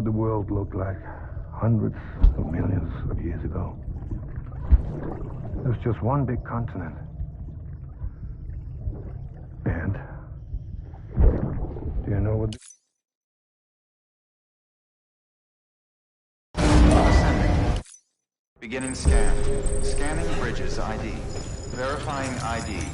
what the world looked like hundreds of millions of years ago. There's just one big continent. And do you know what... Ascending. Beginning scan. Scanning bridges ID. Verifying ID.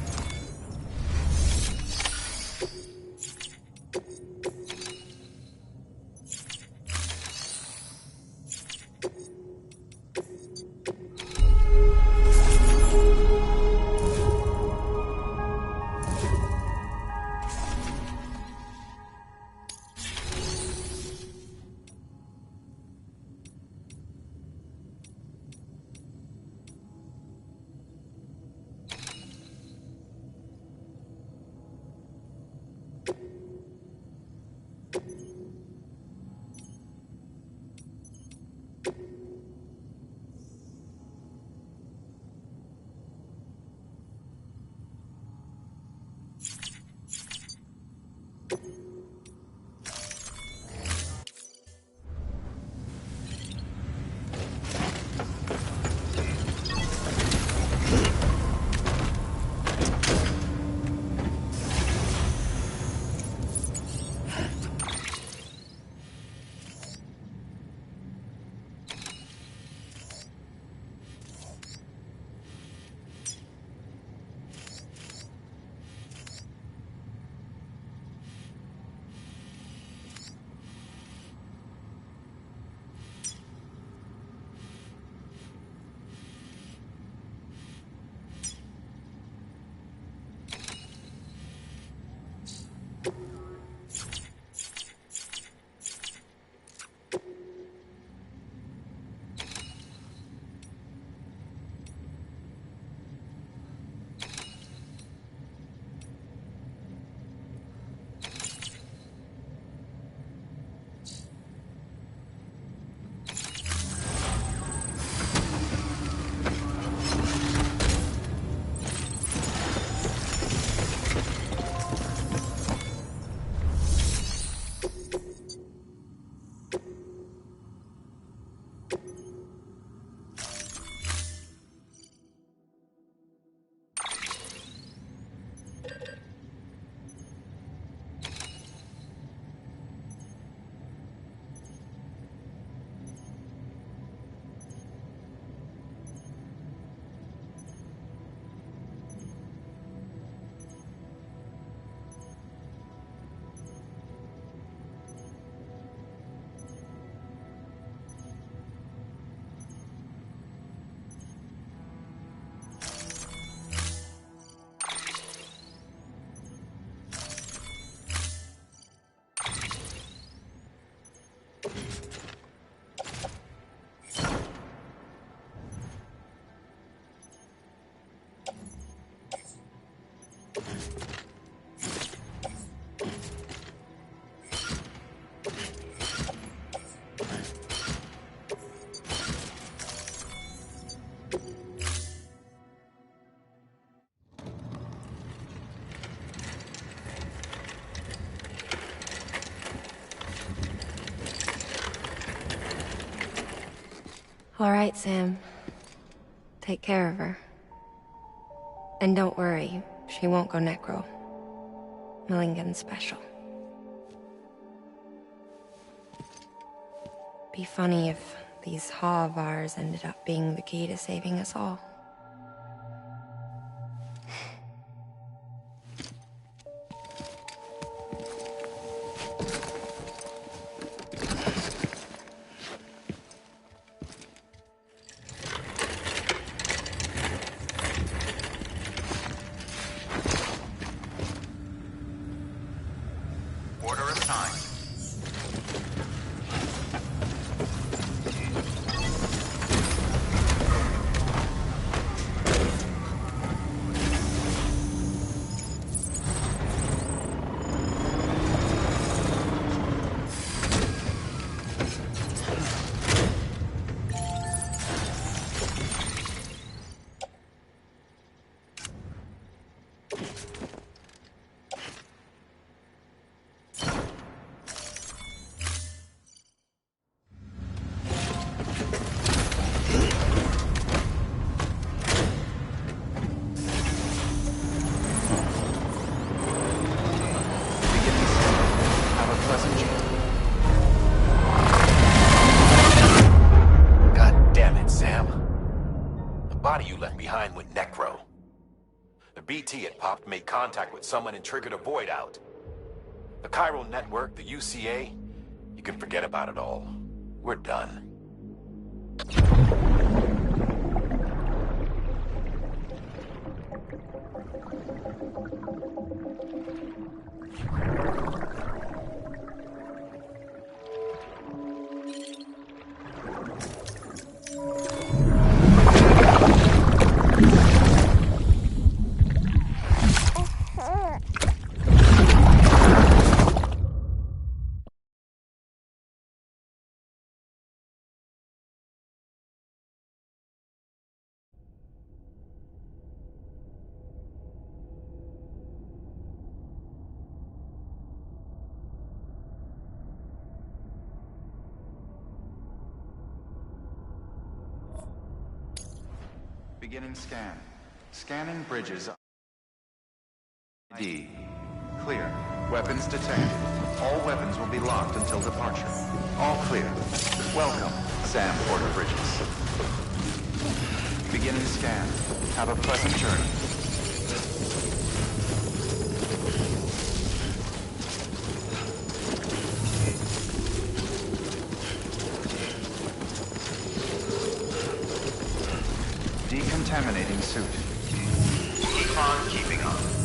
All right, Sam. Take care of her. And don't worry, she won't go necro. Milligan special. Be funny if these Ha of ours ended up being the key to saving us all. CCT had popped made contact with someone and triggered a void out. The chiral network, the UCA, you can forget about it all. We're done. Beginning scan. Scanning bridges. ID. Clear. Weapons detected. All weapons will be locked until departure. All clear. Welcome, Sam Porter Bridges. Beginning scan. Have a pleasant journey. Decontaminating suit. Keep on keeping on.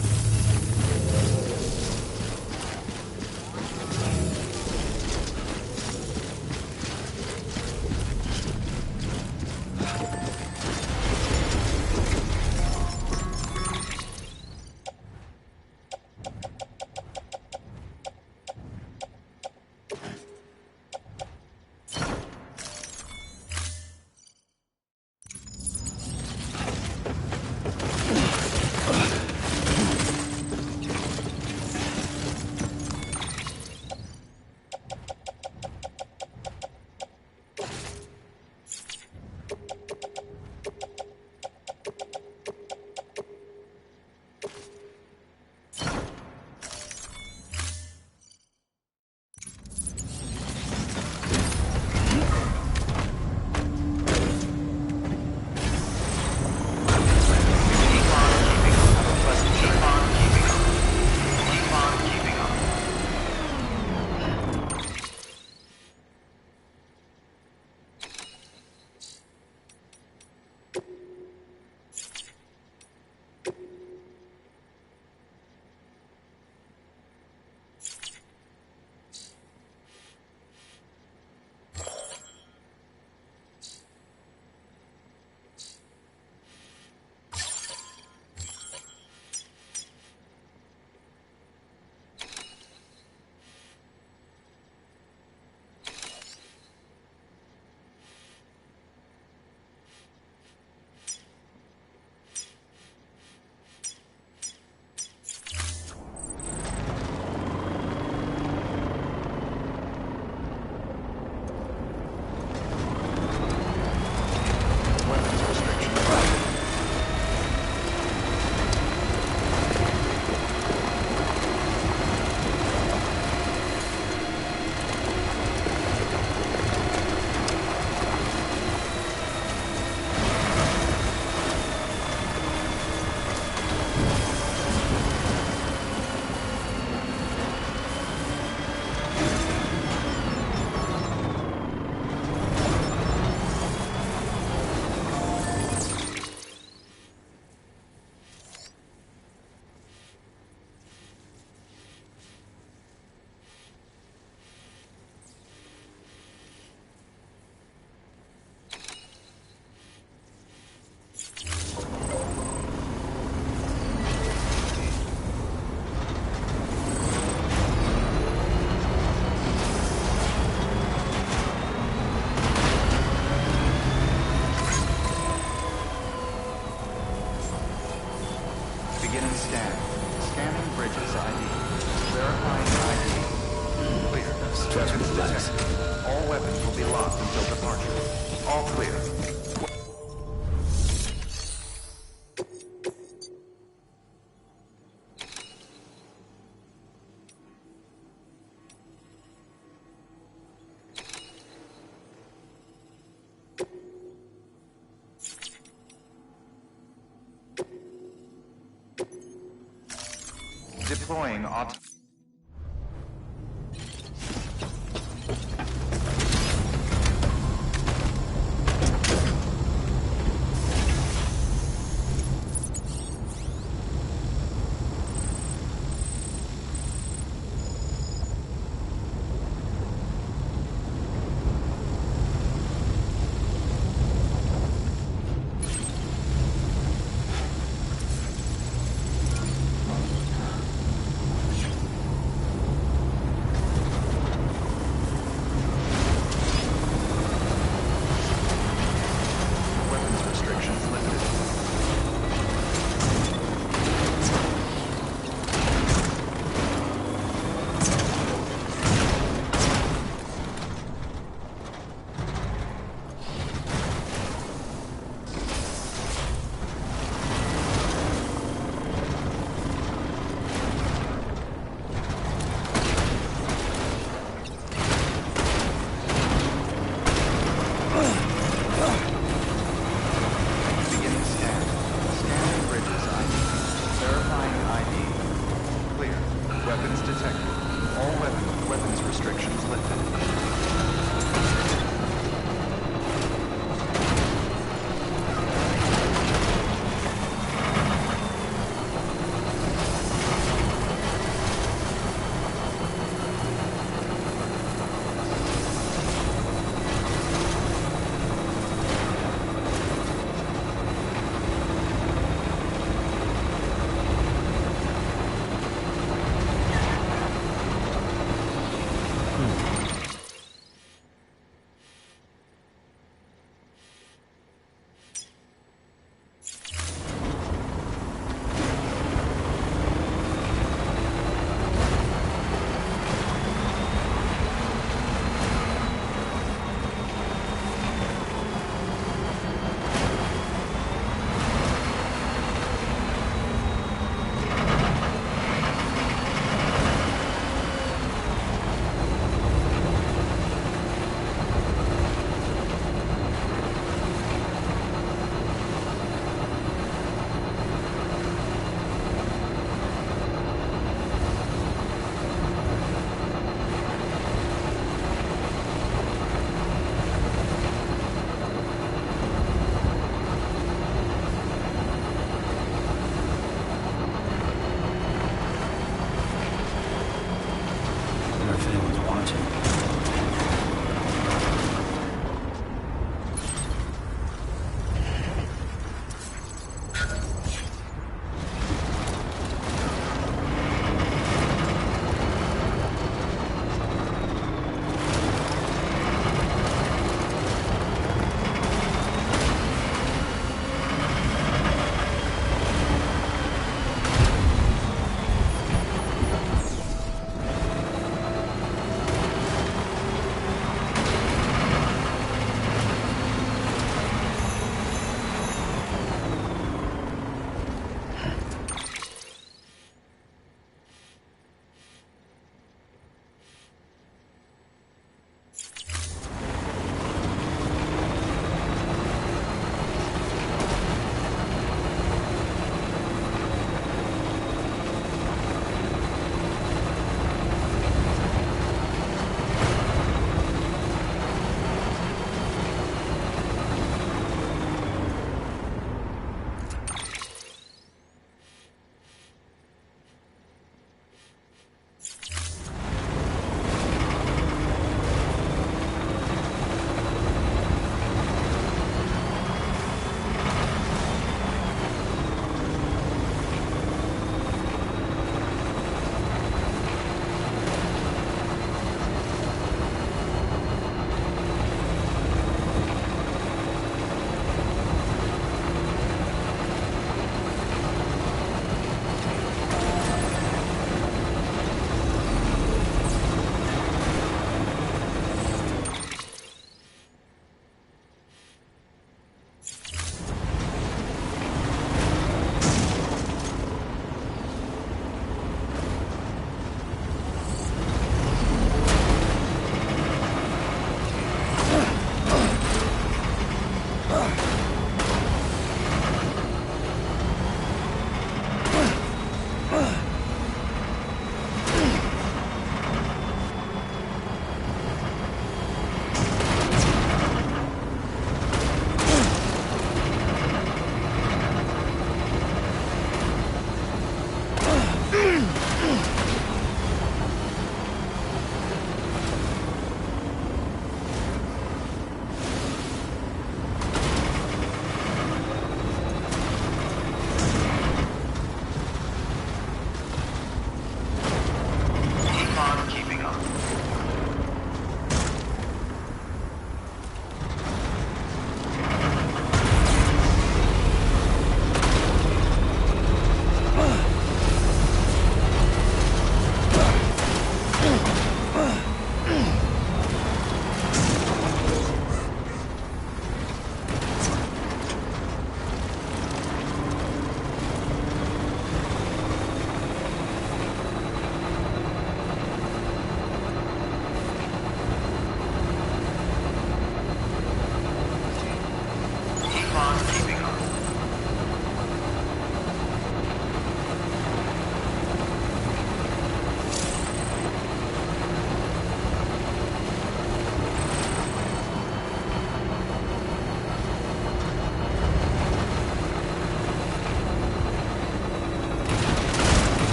Deploying auto...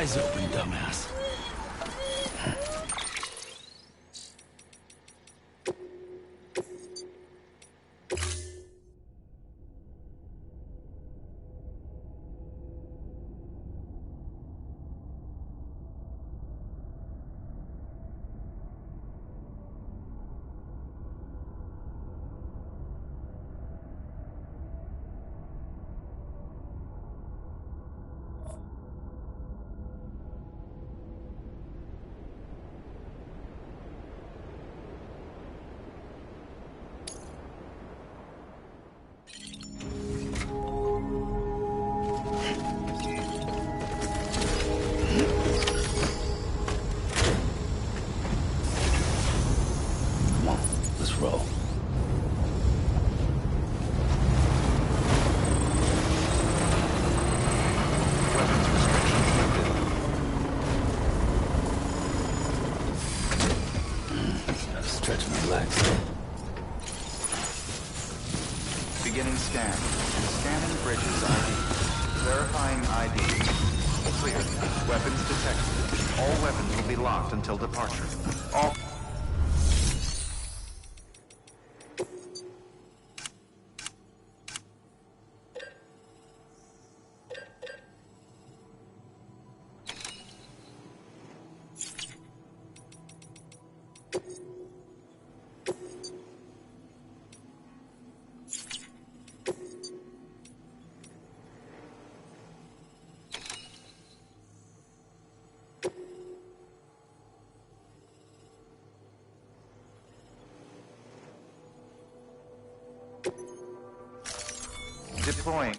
Eyes open, dumbass. Beginning scan. Scanning bridges ID. Verifying ID. Clear. Weapons detected. All weapons will be locked until departure. All... Deploying.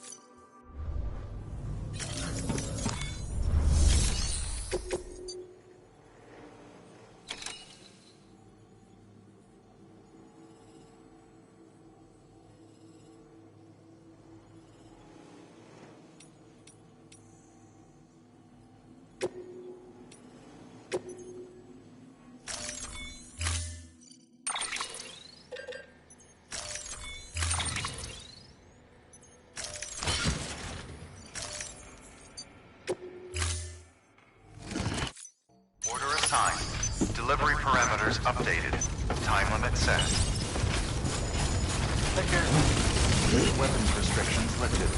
Delivery parameters updated. Time limit set. Weapons restrictions lifted.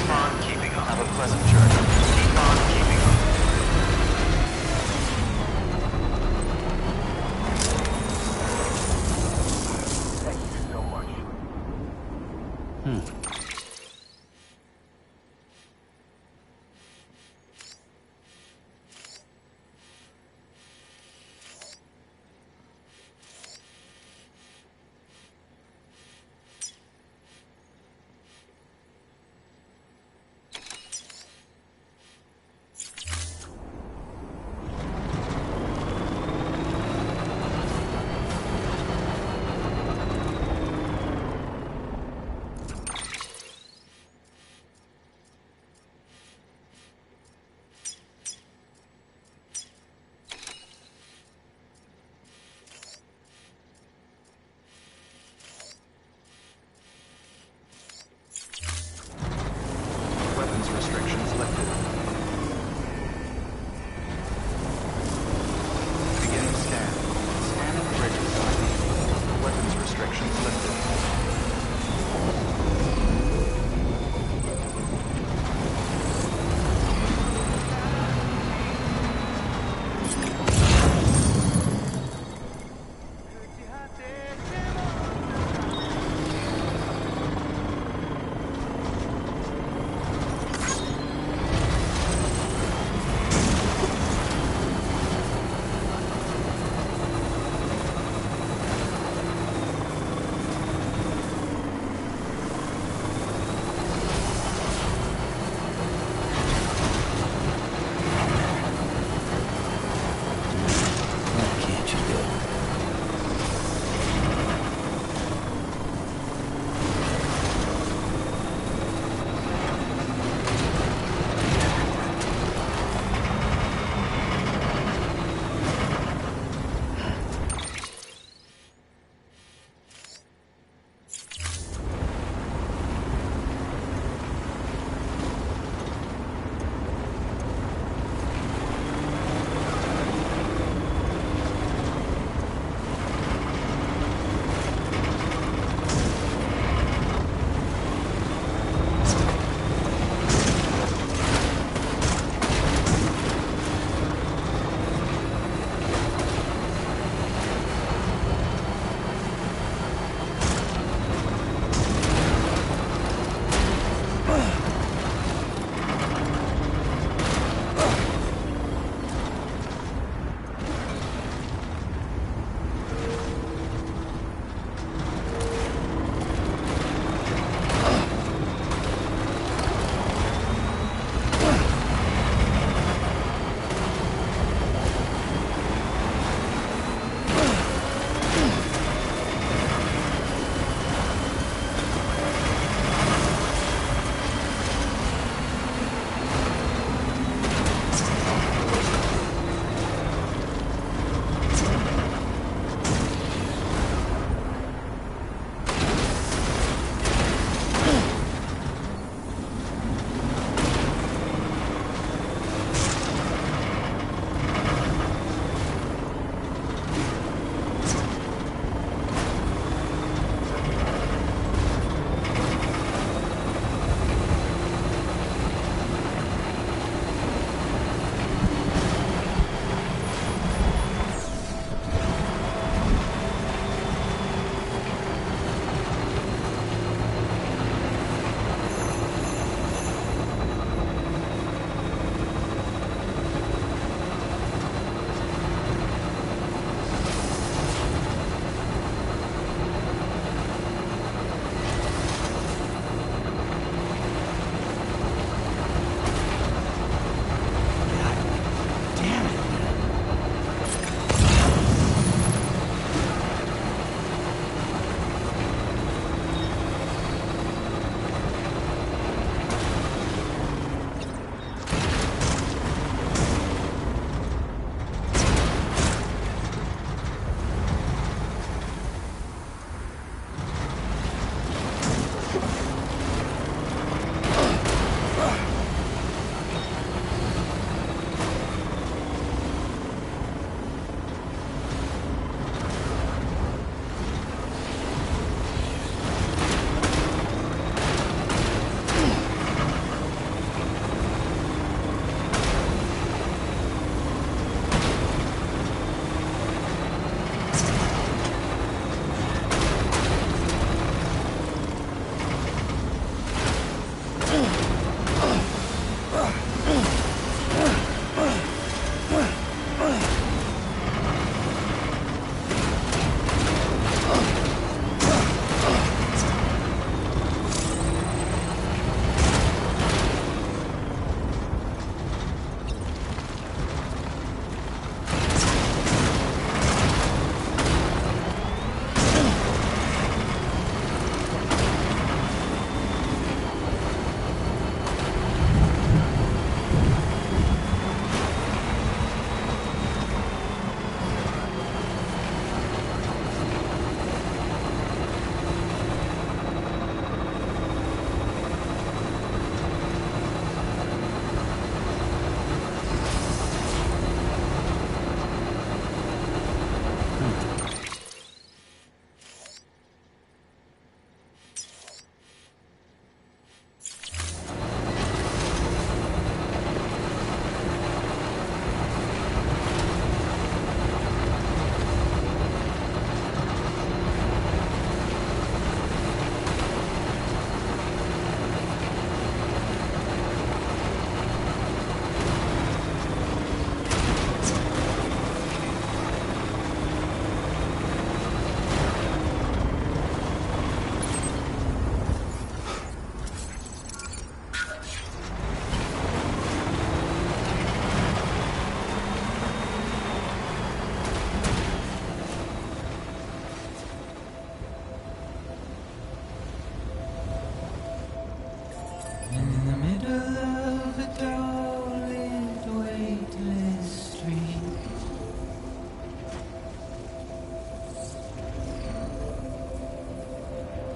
Keep on keeping up. Have a pleasant journey. Keep on keeping up. Thank you so much.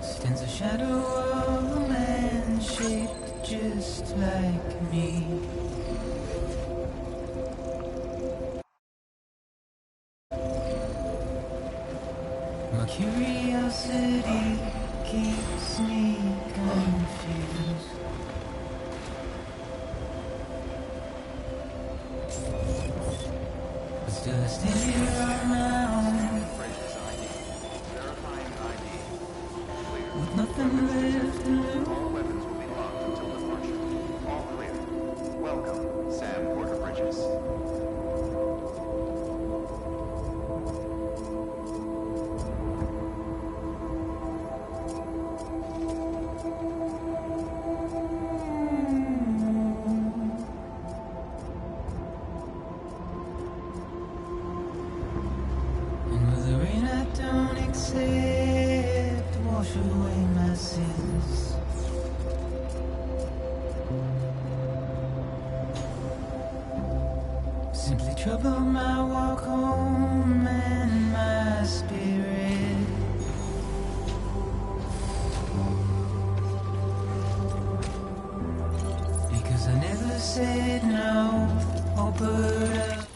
Stands a shadow of a man shaped just like me. My curiosity keeps me confused. But still I stand here on my own, with nothing left to lose. All weapons will be locked until departure. All clear. Welcome, Sam Porter Bridges. And with the rain I don't accept, wash away my sins. Simply trouble my walk home and my spirit. Because I never said no or put up.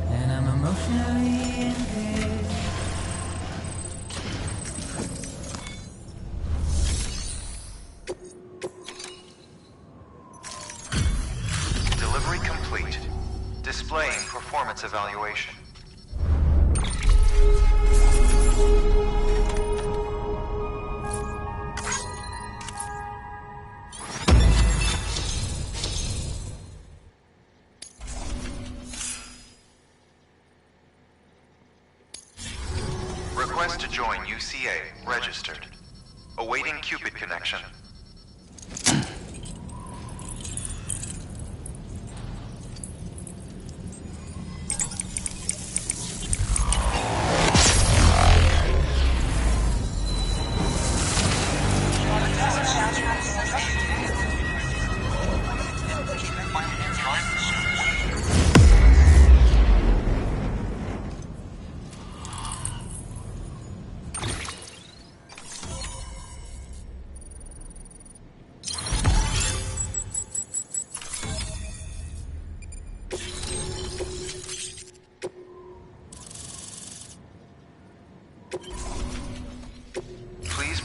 And I'm emotionally engaged. Delivery complete. Displaying performance evaluation. Request to join UCA. Registered. Awaiting Cupid connection.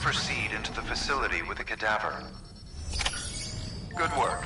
proceed into the facility with the cadaver. Good work.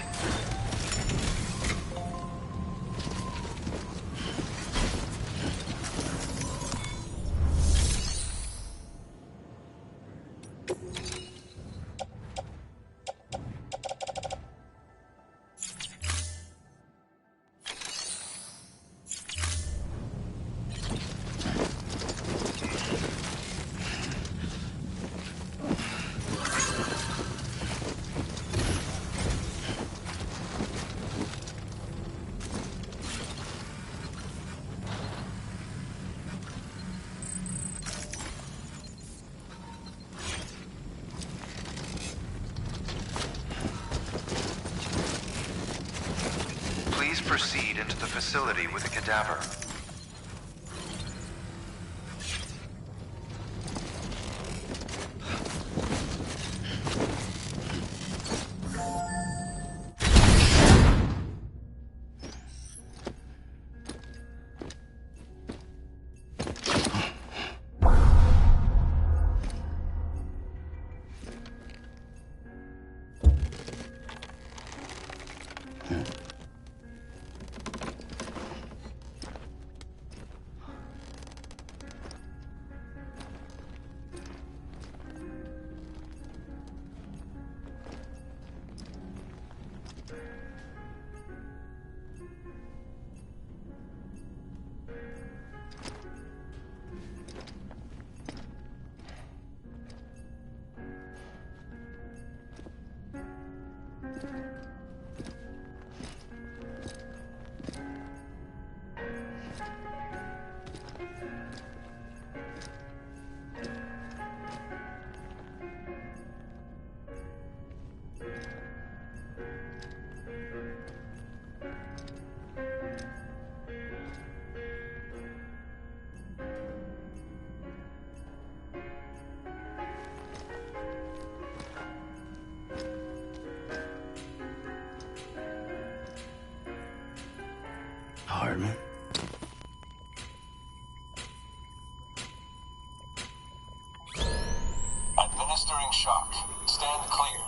Proceed into the facility with the cadaver. Hardman. Administering shock. Stand clear.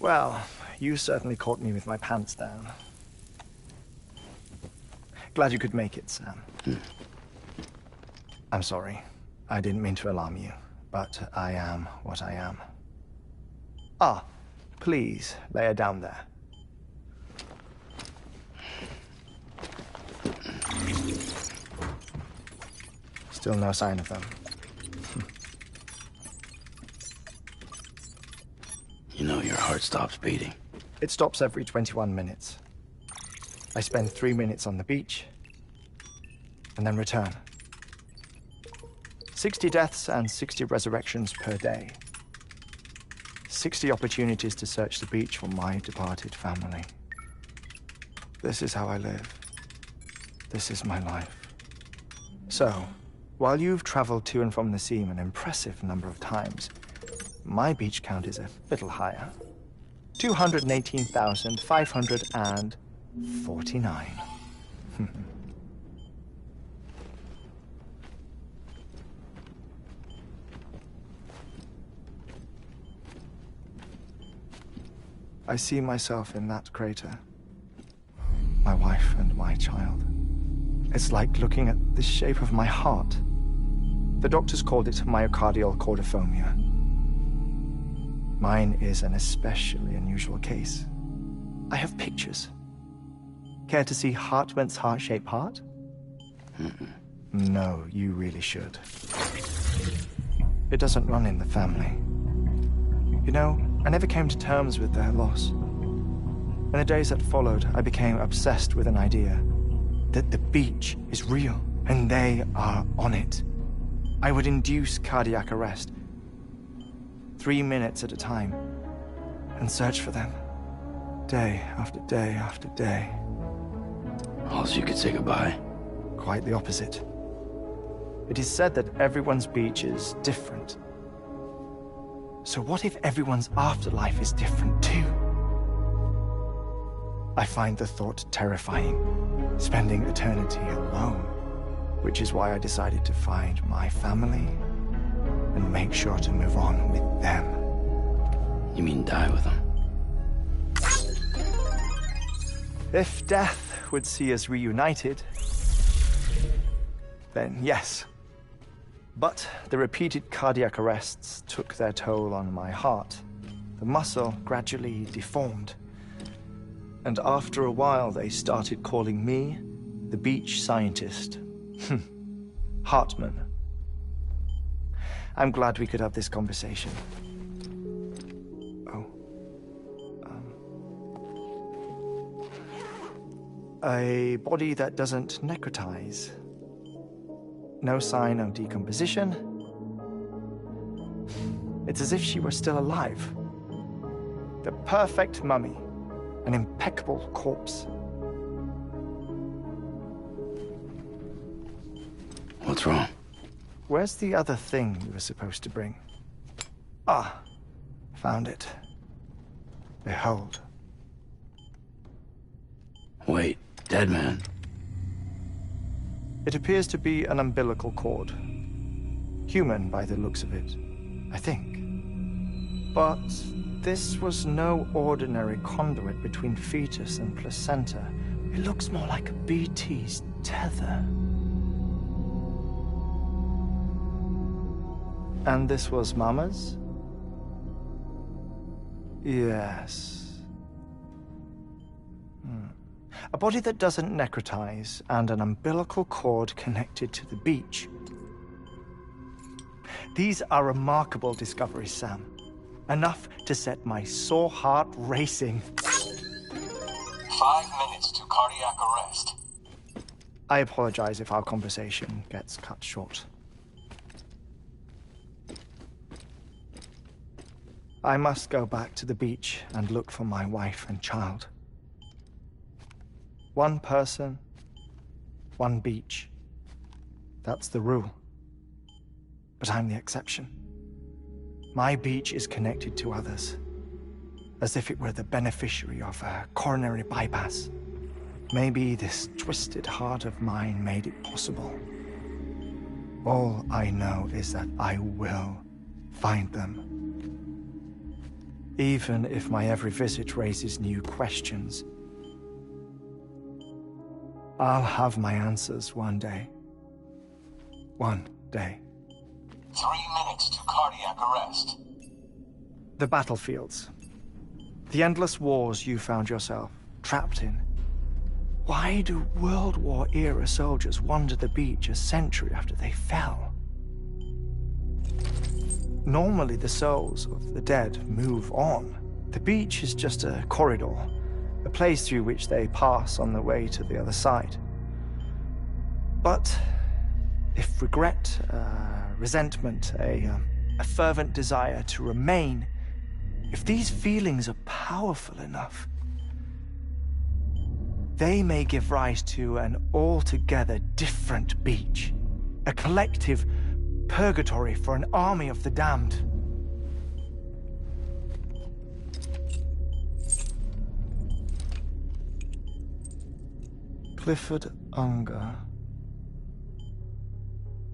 Well, you certainly caught me with my pants down. Glad you could make it, Sam. I'm sorry. I didn't mean to alarm you, but I am what I am. Ah, please, lay her down there. Still no sign of them. You know your heart stops beating. It stops every 21 minutes. I spend 3 minutes on the beach, and then return. 60 deaths and 60 resurrections per day. 60 opportunities to search the beach for my departed family. This is how I live. This is my life. So, while you've traveled to and from the sea an impressive number of times, my beach count is a little higher. 218,549. I see myself in that crater. My wife and my child. It's like looking at the shape of my heart. The doctors called it myocardial cordiformia. Mine is an especially unusual case. I have pictures. Care to see Hartman's heart-shaped heart? No, you really should. It doesn't run in the family. You know, I never came to terms with their loss. In the days that followed, I became obsessed with an idea that the beach is real, and they are on it. I would induce cardiac arrest, 3 minutes at a time, and search for them. day after day after day. All so you could say goodbye? Quite the opposite. It is said that everyone's beach is different. So what if everyone's afterlife is different too? I find the thought terrifying, spending eternity alone, which is why I decided to find my family and make sure to move on with them. You mean die with them? If death would see us reunited, then yes. But the repeated cardiac arrests took their toll on my heart. The muscle gradually deformed. And after a while, they started calling me the beach scientist. Hartman. I'm glad we could have this conversation. Oh. A body that doesn't necrotize. No sign of decomposition. It's as if she were still alive. The perfect mummy. An impeccable corpse. What's wrong? Where's the other thing you were supposed to bring? Ah, found it. Behold. Wait, dead man. It appears to be an umbilical cord. Human by the looks of it, I think. But this was no ordinary conduit between fetus and placenta. It looks more like a BT's tether. And this was Mama's? Yes. A body that doesn't necrotize and an umbilical cord connected to the beach. These are remarkable discoveries, Sam. Enough to set my sore heart racing. 5 minutes to cardiac arrest. I apologize if our conversation gets cut short. I must go back to the beach and look for my wife and child. One person, one beach. That's the rule. But I'm the exception. My beach is connected to others, as if it were the beneficiary of a coronary bypass. Maybe this twisted heart of mine made it possible. All I know is that I will find them. Even if my every visit raises new questions, I'll have my answers one day. One day. 3 minutes to cardiac arrest. The battlefields. The endless wars you found yourself trapped in. Why do World War-era soldiers wander the beach a century after they fell? Normally, the souls of the dead move on. The beach is just a corridor, a place through which they pass on the way to the other side. But if regret, resentment, a fervent desire to remain, if these feelings are powerful enough, they may give rise to an altogether different beach, a collective purgatory for an army of the damned. Clifford Unger.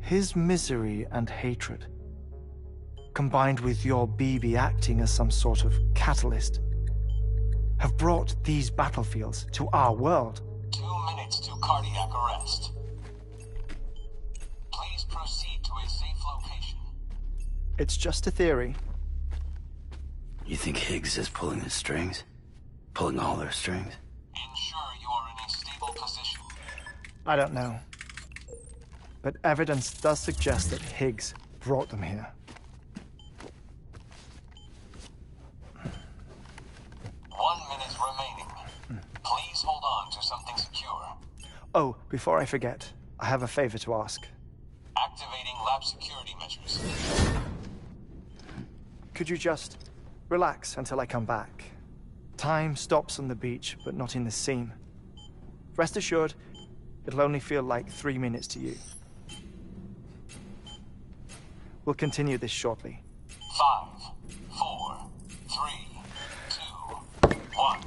His misery and hatred, combined with your BB acting as some sort of catalyst, have brought these battlefields to our world. 2 minutes to cardiac arrest. Please proceed to a safe location. It's just a theory. You think Higgs is pulling the strings? Pulling all their strings? Ensure you are in a stable position. I don't know. But evidence does suggest that Higgs brought them here. 1 minute remaining. Please hold on to something secure. Oh, before I forget, I have a favor to ask. Activating lab security measures. Could you just relax until I come back? Time stops on the beach, but not in the scene. Rest assured, it'll only feel like 3 minutes to you. We'll continue this shortly. 5, 4, 3, 2, 1.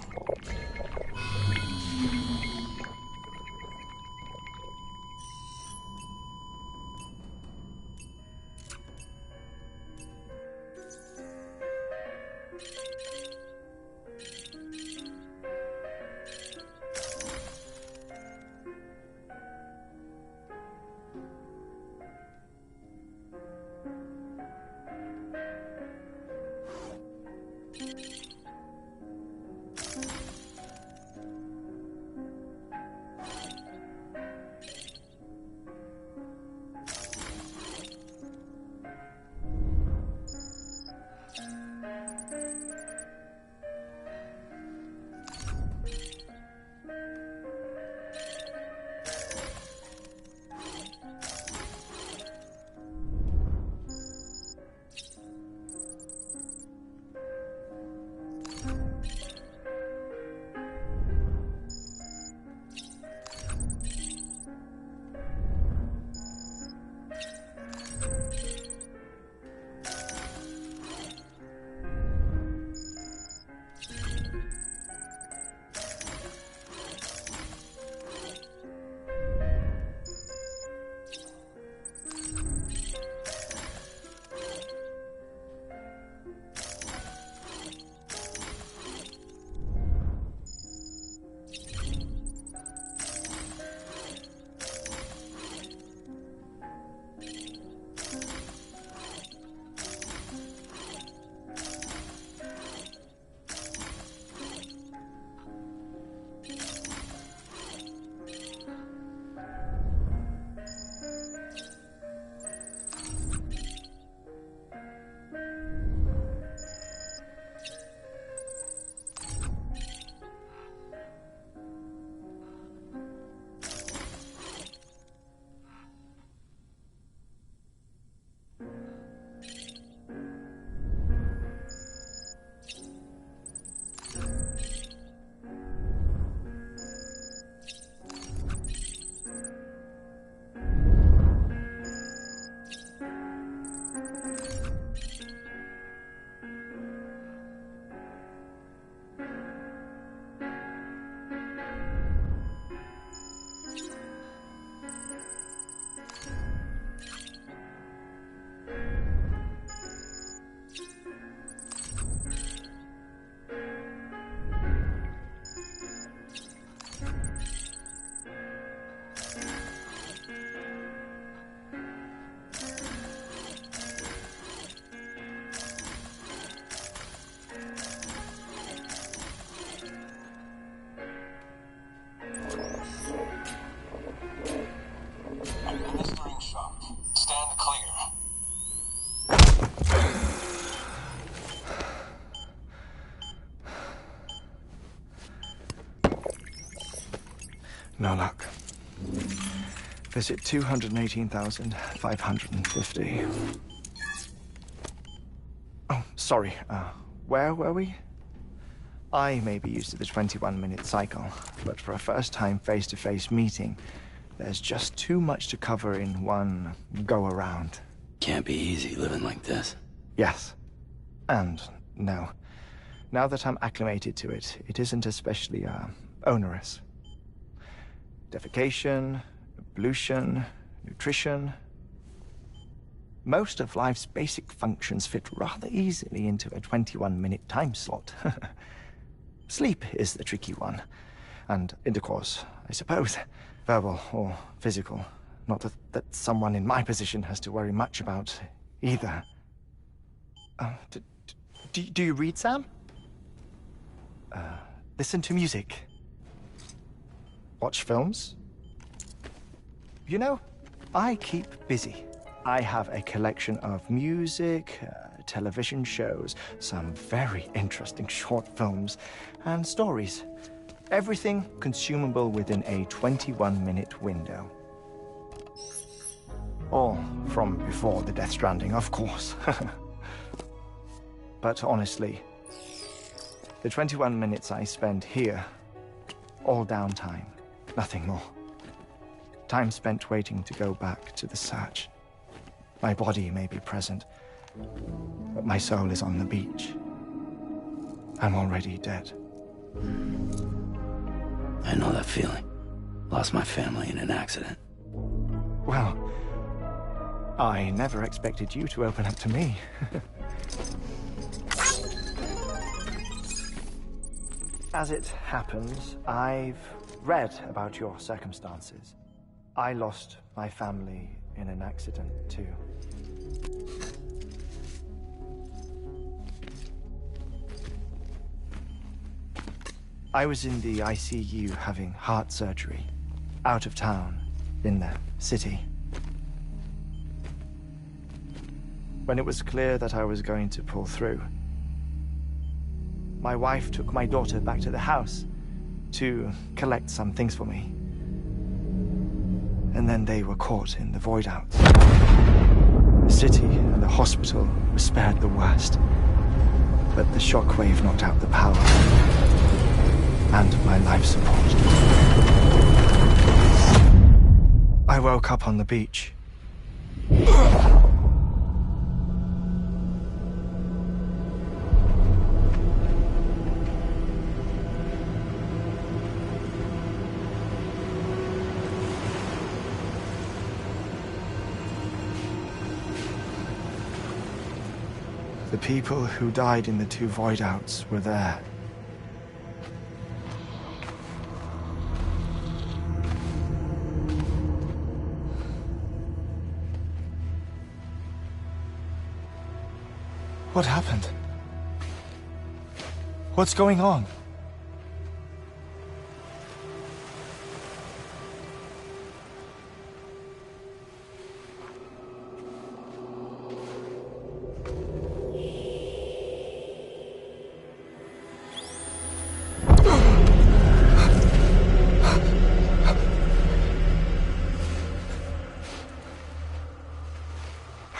No luck. Visit 218,550. Oh, sorry. Where were we? I may be used to the 21-minute cycle, but for a first-time face-to-face meeting, there's just too much to cover in one go-around. Can't be easy living like this. Yes. And no. Now that I'm acclimated to it, it isn't especially, onerous. Defecation, ablution, nutrition. Most of life's basic functions fit rather easily into a 21-minute time slot. Sleep is the tricky one. And intercourse, I suppose. Verbal or physical. Not that someone in my position has to worry much about either. Do you read, Sam? Listen to music. Watch films? You know, I keep busy. I have a collection of music, television shows, some very interesting short films, and stories. Everything consumable within a 21-minute window. All from before the Death Stranding, of course. But honestly, The 21 minutes I spend here, all downtime, nothing more. Time spent waiting to go back to the search. My body may be present, but my soul is on the beach. I'm already dead. I know that feeling. Lost my family in an accident. Well, I never expected you to open up to me. As it happens, I've read about your circumstances. I lost my family in an accident, too. I was in the ICU having heart surgery, out of town, in the city. When it was clear that I was going to pull through, my wife took my daughter back to the house to collect some things for me. And then they were caught in the void out. The city and the hospital were spared the worst, but the shockwave knocked out the power and my life support. I woke up on the beach. The people who died in the 2 void outs were there. What happened? What's going on?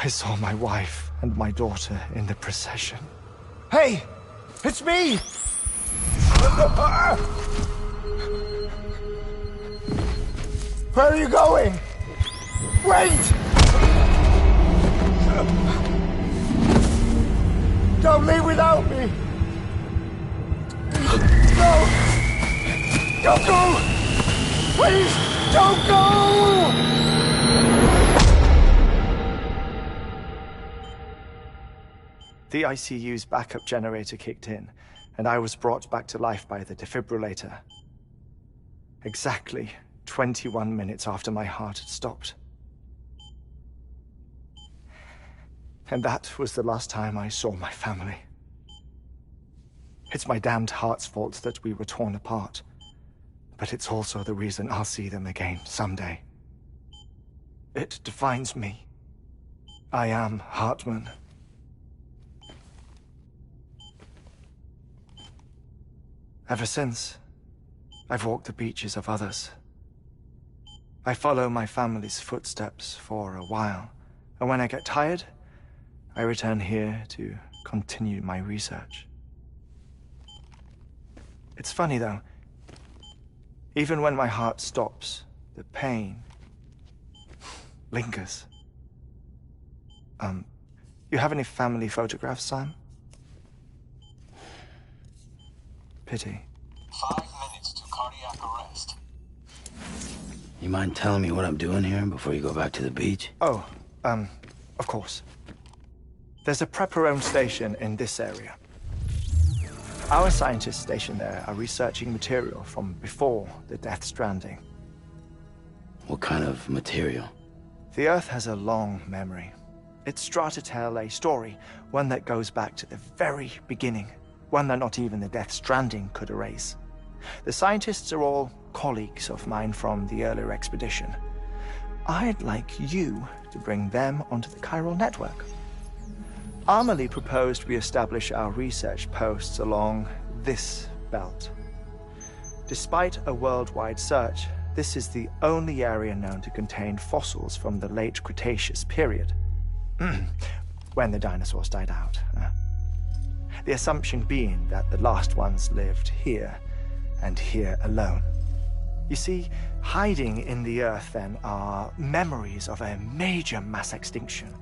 I saw my wife and my daughter in the procession. Hey! It's me! Where are you going? Wait! Don't leave without me! No! Don't go! Please, don't go! The ICU's backup generator kicked in, and I was brought back to life by the defibrillator. Exactly 21 minutes after my heart had stopped. And that was the last time I saw my family. It's my damned heart's fault that we were torn apart, but it's also the reason I'll see them again someday. It defines me. I am Hartman. Ever since, I've walked the beaches of others. I follow my family's footsteps for a while, and when I get tired, I return here to continue my research. It's funny, though. Even when my heart stops, the pain lingers. You have any family photographs, Sam? Pity. 5 minutes to cardiac arrest. You mind telling me what I'm doing here before you go back to the beach? Oh, of course. There's a prepper-owned station in this area. Our scientists stationed there are researching material from before the Death Stranding. What kind of material? The Earth has a long memory. It's trying to tell a story, one that goes back to the very beginning. One that not even the Death Stranding could erase. The scientists are all colleagues of mine from the earlier expedition. I'd like you to bring them onto the chiral network. Amelie proposed we establish our research posts along this belt. Despite a worldwide search, this is the only area known to contain fossils from the late Cretaceous period. When the dinosaurs died out. The assumption being that the last ones lived here, and here alone. You see, hiding in the Earth then are memories of a major mass extinction.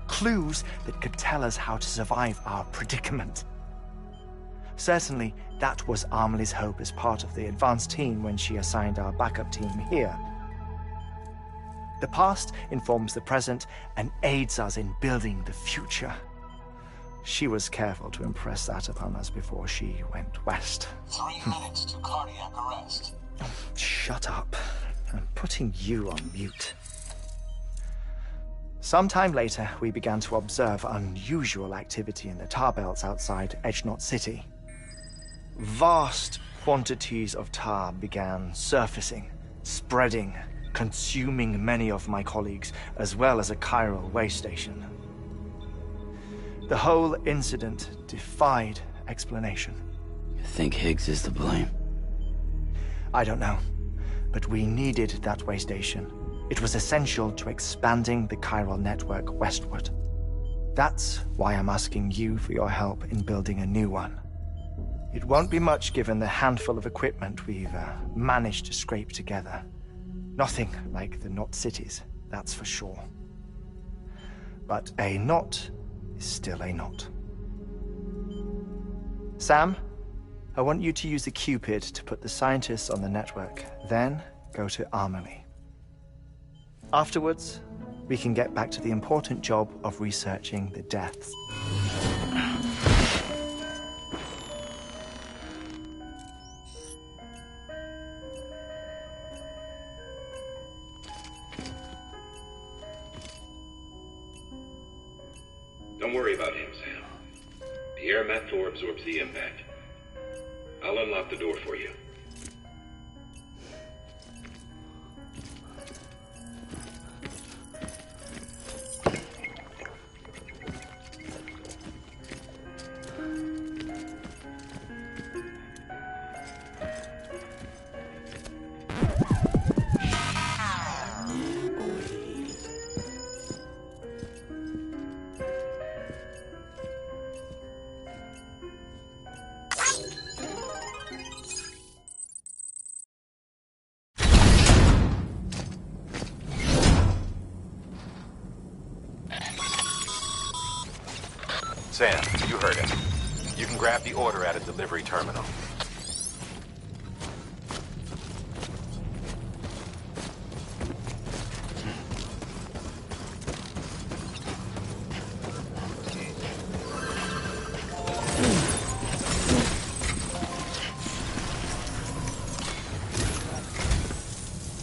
Clues that could tell us how to survive our predicament. Certainly, that was Amelie's hope as part of the advanced team when she assigned our backup team here. The past informs the present and aids us in building the future. She was careful to impress that upon us before she went west. 3 minutes to cardiac arrest. Shut up. I'm putting you on mute. Sometime later, we began to observe unusual activity in the tar belts outside Edgenot City. Vast quantities of tar began surfacing, spreading, consuming many of my colleagues, as well as a chiral waste station. The whole incident defied explanation. You think Higgs is to blame? I don't know, but we needed that way station. It was essential to expanding the chiral network westward. That's why I'm asking you for your help in building a new one. It won't be much given the handful of equipment we've managed to scrape together. Nothing like the Knot cities, that's for sure. But a knot is still a knot. Sam, I want you to use the Cupid to put the scientists on the network, then go to Amelie. Afterwards, we can get back to the important job of researching the deaths. Don't worry about him, Sam. The air mat floor absorbs the impact. I'll unlock the door for you. Sam, you heard him. You can grab the order at a delivery terminal.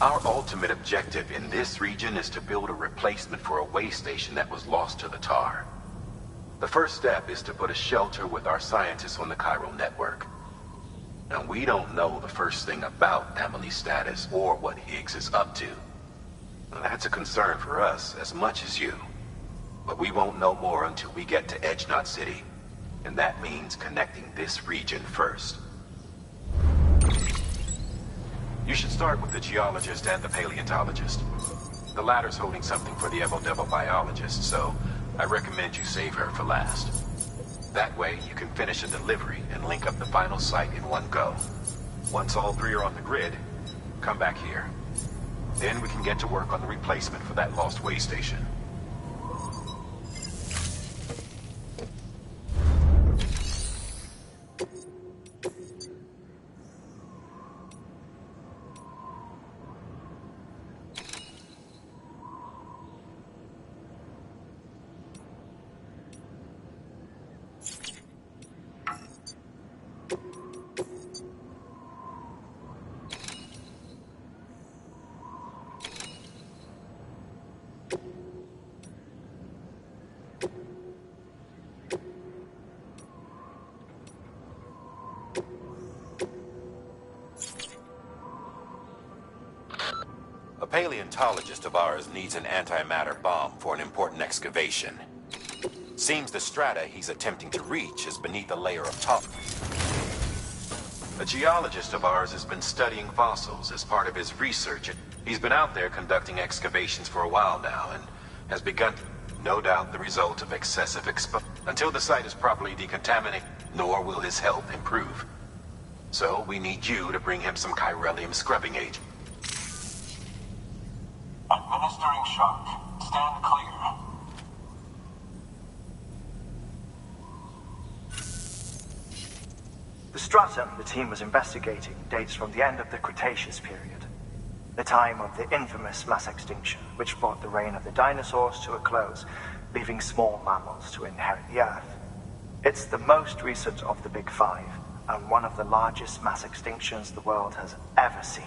Our ultimate objective in this region is to build a replacement for a way station that was lost to the tar. The first step is to put a shelter with our scientists on the chiral network. Now, we don't know the first thing about Amelie's status or what Higgs is up to. Now, that's a concern for us as much as you. But we won't know more until we get to Edgenot City. And that means connecting this region first. You should start with the geologist and the paleontologist. The latter's holding something for the Evo-Devo biologist, so I recommend you save her for last. That way, you can finish a delivery and link up the final site in one go. Once all three are on the grid, come back here. Then we can get to work on the replacement for that lost way station. A paleontologist of ours needs an antimatter bomb for an important excavation. Seems the strata he's attempting to reach is beneath a layer of tar. A geologist of ours has been studying fossils as part of his research. He's been out there conducting excavations for a while now and has begun, no doubt, the result of excessive exposure. Until the site is properly decontaminated, nor will his health improve. So we need you to bring him some chiralium scrubbing agent. Administering shock. Stand clear. The stratum the team was investigating dates from the end of the Cretaceous period, the time of the infamous mass extinction, which brought the reign of the dinosaurs to a close, leaving small mammals to inherit the Earth. It's the most recent of the Big Five, and one of the largest mass extinctions the world has ever seen.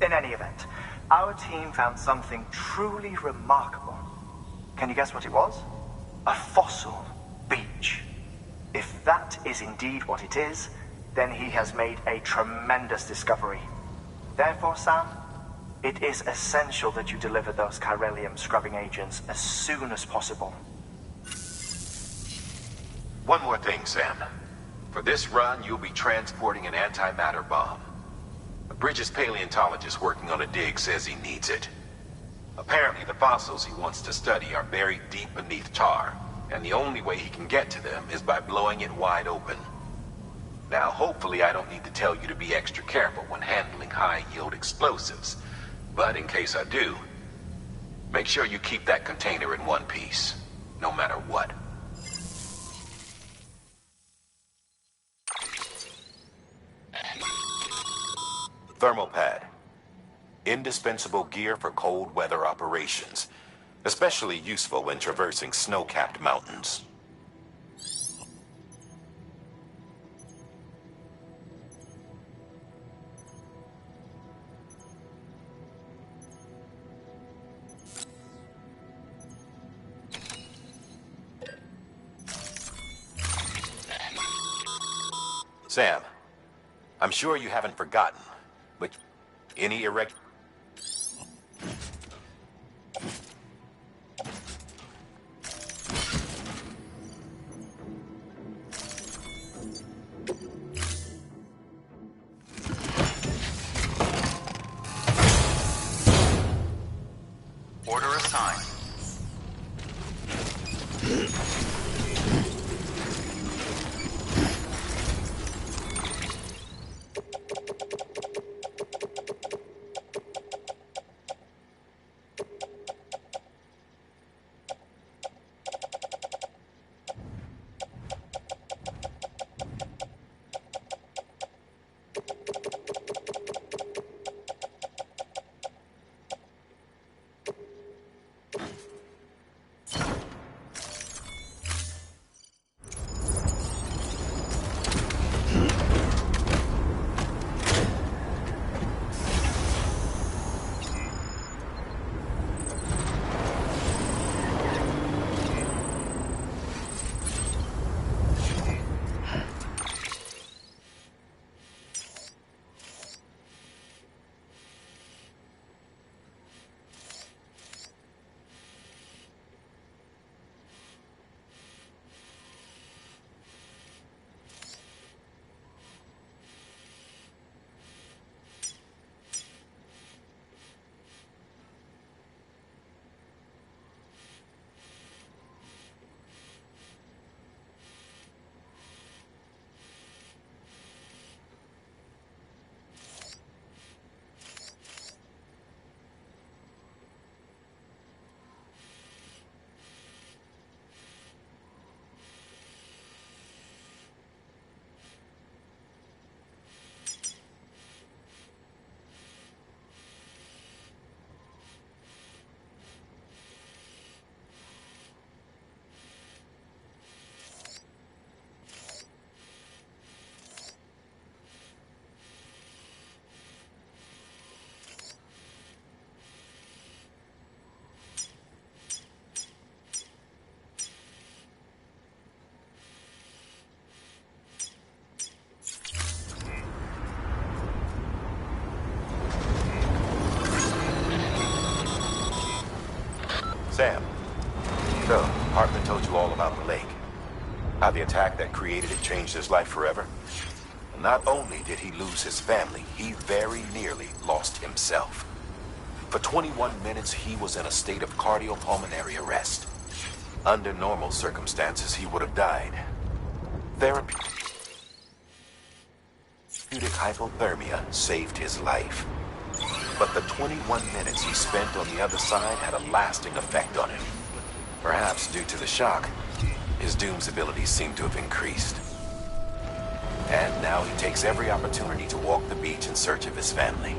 In any event, our team found something truly remarkable. Can you guess what it was? A fossil beach. If that is indeed what it is, then he has made a tremendous discovery. Therefore, Sam, it is essential that you deliver those chiralium scrubbing agents as soon as possible. One more thing, Sam. For this run, you'll be transporting an antimatter bomb. The Bridges paleontologist working on a dig says he needs it. Apparently, the fossils he wants to study are buried deep beneath tar, and the only way he can get to them is by blowing it wide open. Now, hopefully I don't need to tell you to be extra careful when handling high-yield explosives, but in case I do, make sure you keep that container in one piece, no matter what. Thermal pad. Indispensable gear for cold weather operations, especially useful when traversing snow-capped mountains. Sam, I'm sure you haven't forgotten, but any erect... Order assigned. Sam, so Hartman told you all about the lake. How the attack that created it changed his life forever. Not only did he lose his family, he very nearly lost himself. For 21 minutes, he was in a state of cardiopulmonary arrest. Under normal circumstances, he would have died. Therapeutic hypothermia saved his life. But the 21 minutes he spent on the other side had a lasting effect on him. Perhaps due to the shock, his Doom's abilities seem to have increased. And now he takes every opportunity to walk the beach in search of his family.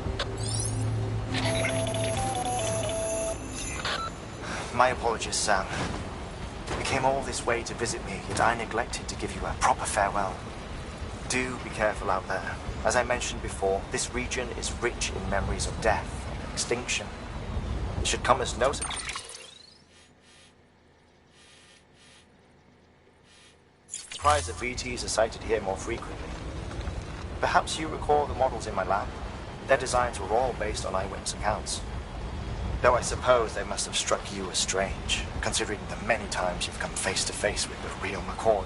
My apologies, Sam. You came all this way to visit me, yet I neglected to give you a proper farewell. Do be careful out there. As I mentioned before, this region is rich in memories of death and extinction. It should come as no surprise that BTs are sighted here more frequently. Perhaps you recall the models in my lab? Their designs were all based on eyewitness accounts. Though I suppose they must have struck you as strange, considering the many times you've come face to face with the real McCoy.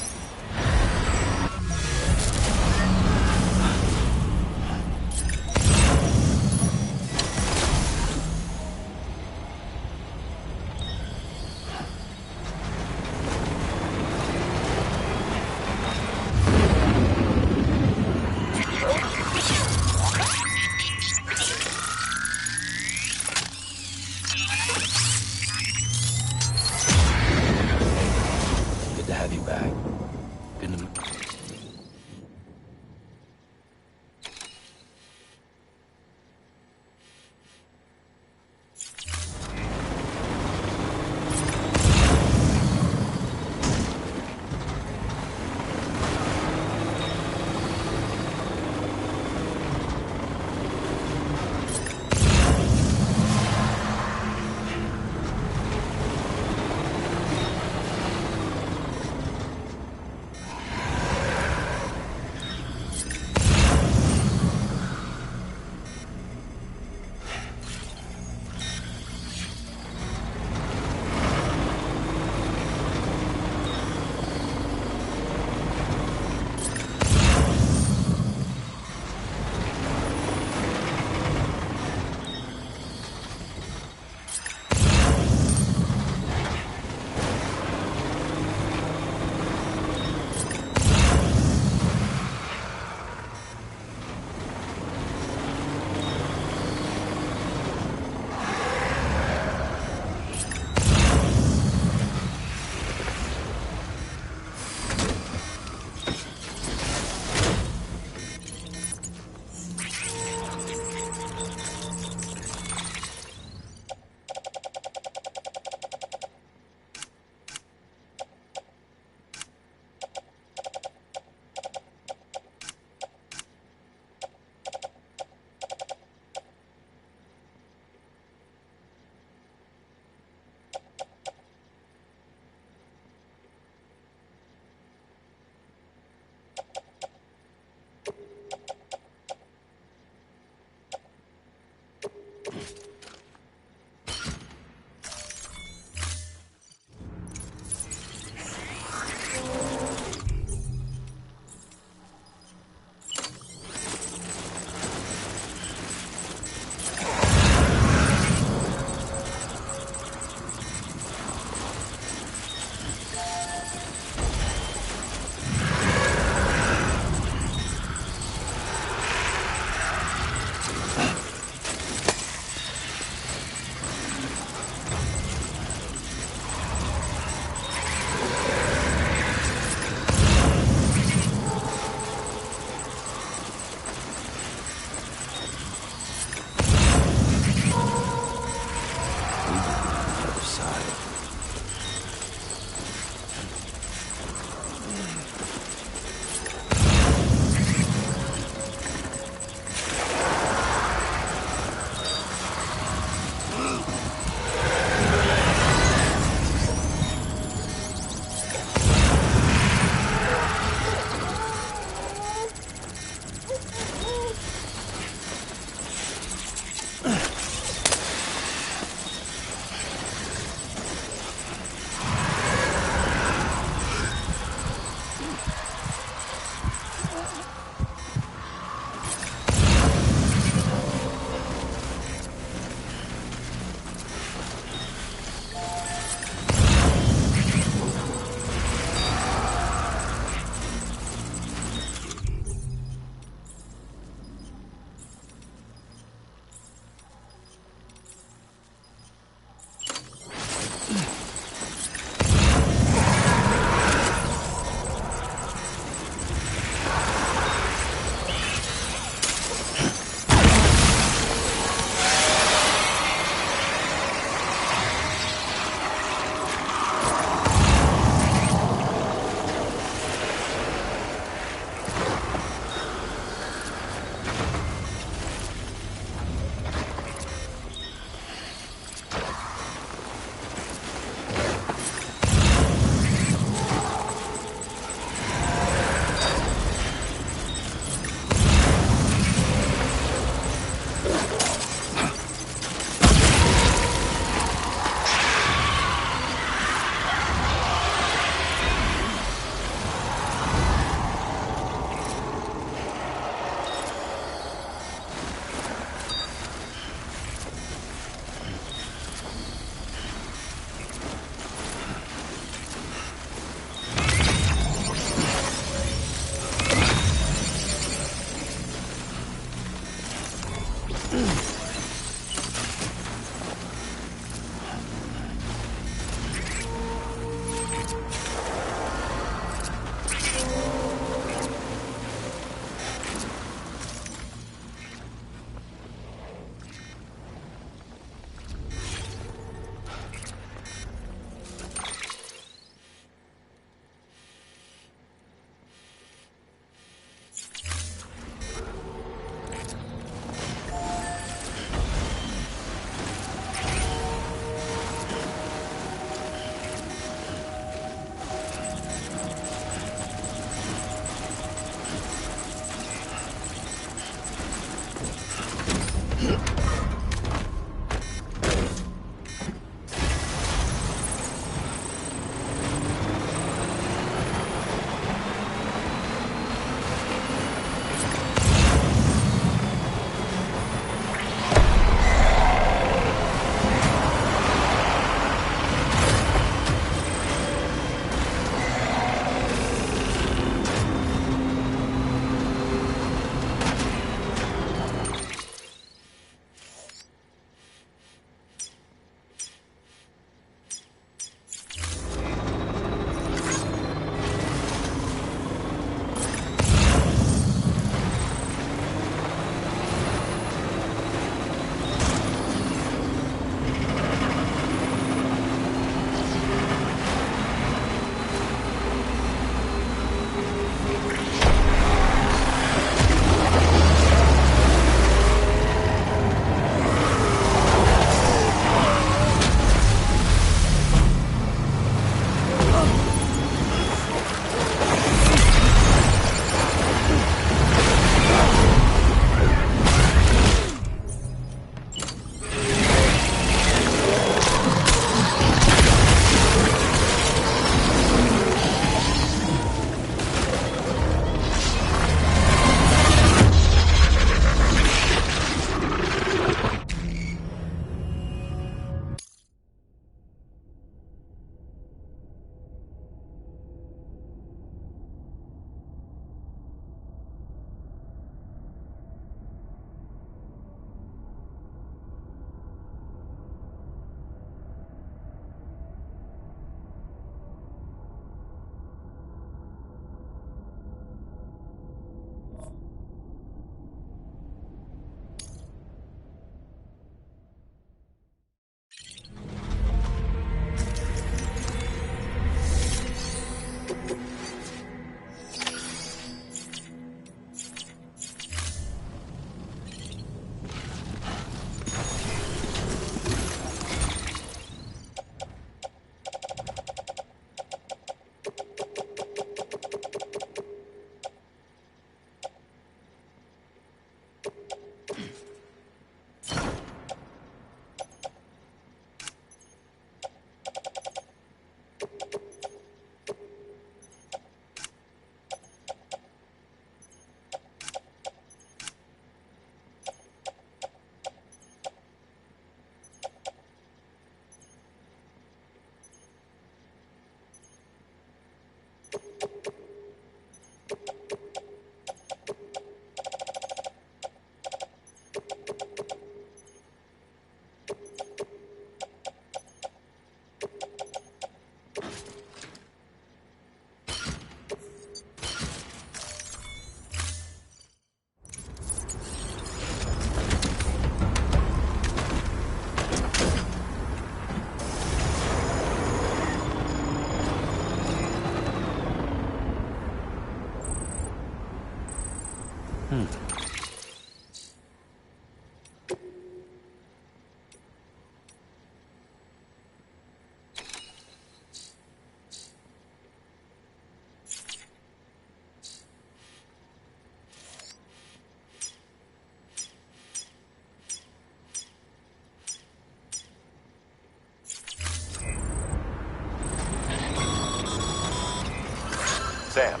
Sam,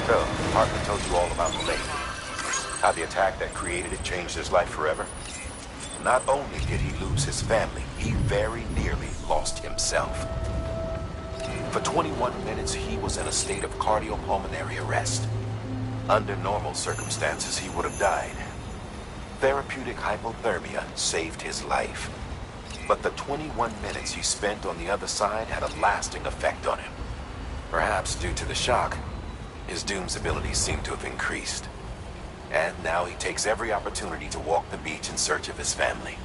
so, Hartman told you all about the lake. How the attack that created it changed his life forever? Not only did he lose his family, he very nearly lost himself. For 21 minutes, he was in a state of cardiopulmonary arrest. Under normal circumstances, he would have died. Therapeutic hypothermia saved his life. But the 21 minutes he spent on the other side had a lasting effect on him. Perhaps due to the shock, his Doom's abilities seem to have increased. And now he takes every opportunity to walk the beach in search of his family.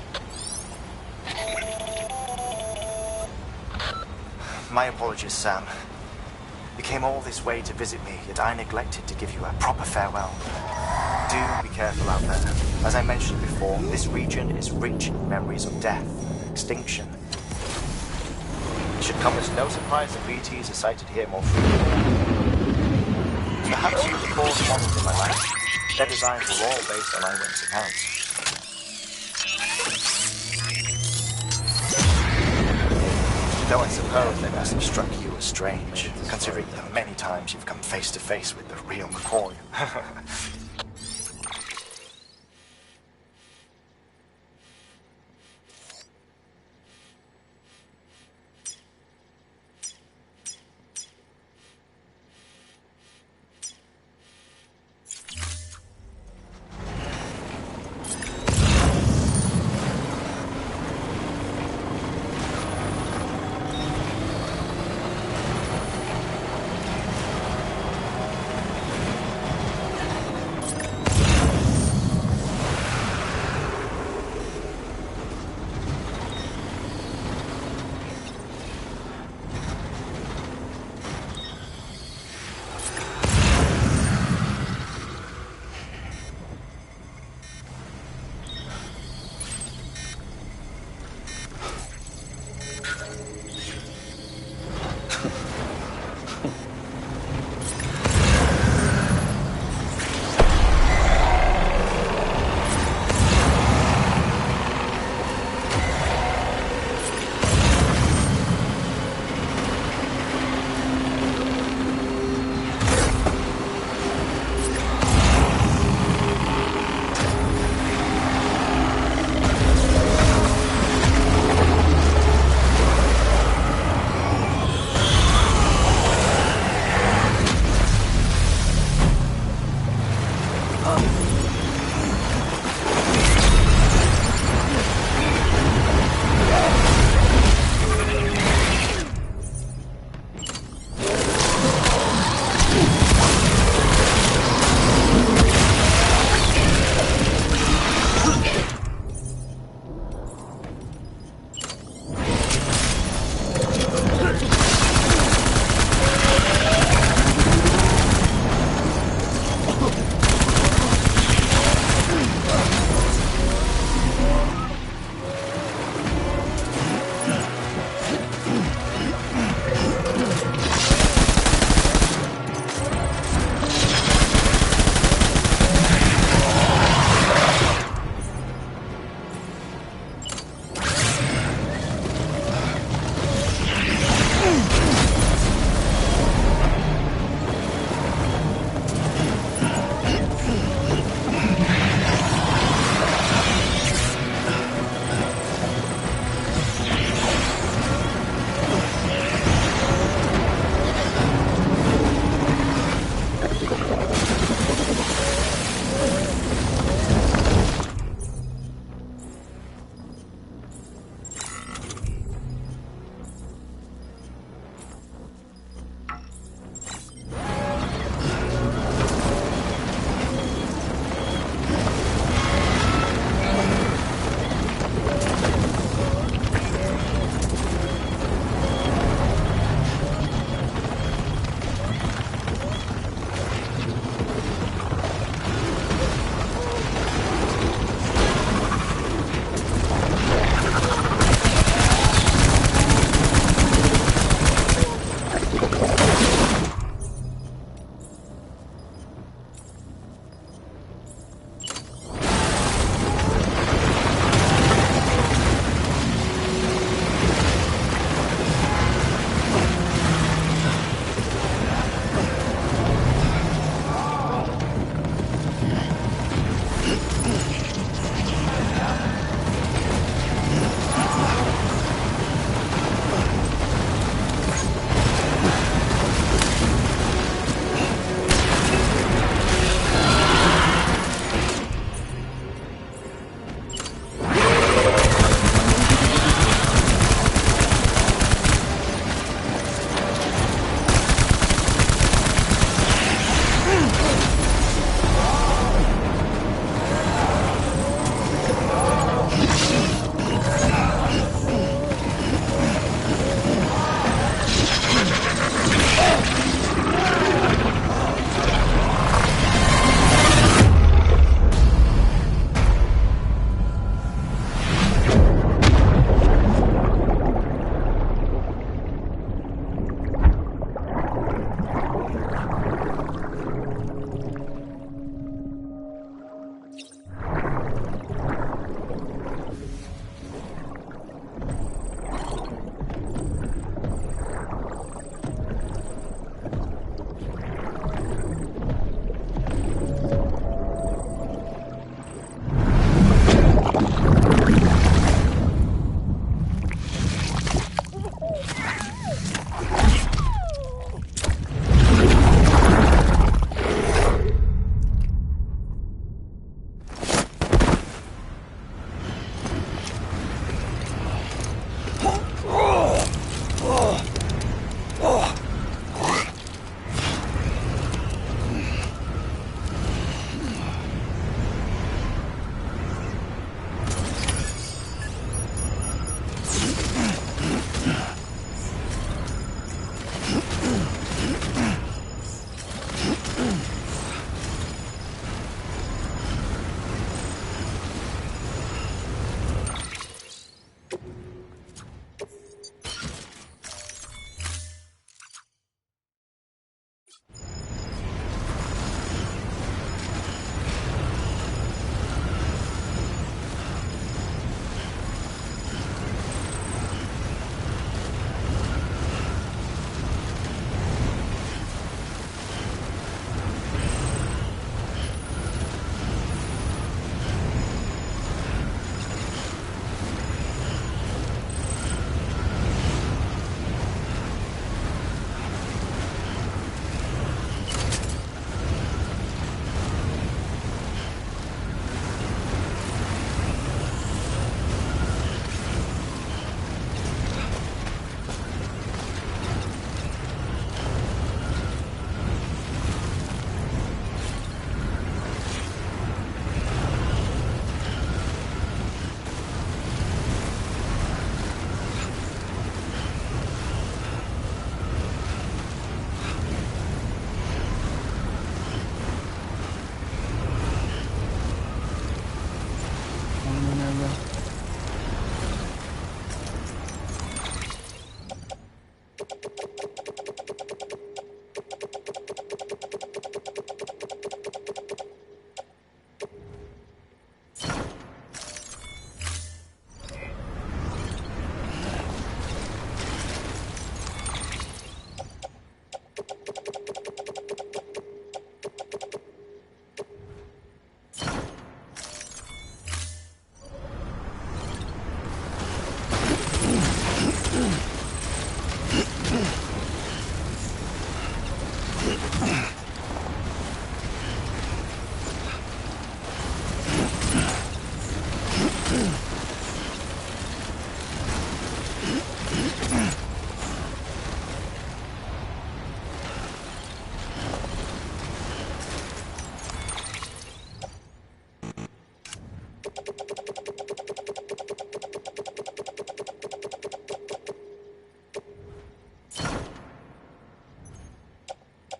My apologies, Sam. You came all this way to visit me, yet I neglected to give you a proper farewell. Do be careful out there. As I mentioned before, this region is rich in memories of death and extinction. It should come as no surprise that BTs are sighted here more frequently. Perhaps you recall the monsters in my life. Their designs were all based on eyewitness accounts. Though I suppose they must have struck you as strange, considering the many times you've come face to face with the real McCoy.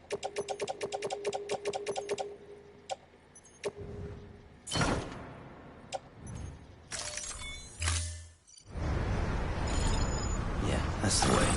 Yeah, that's the way.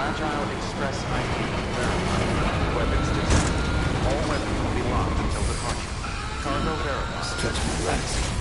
Fragile Express ID verified. Weapons detected. All weapons will be locked until departure. Cargo verified. Stretch my legs.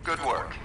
Good work.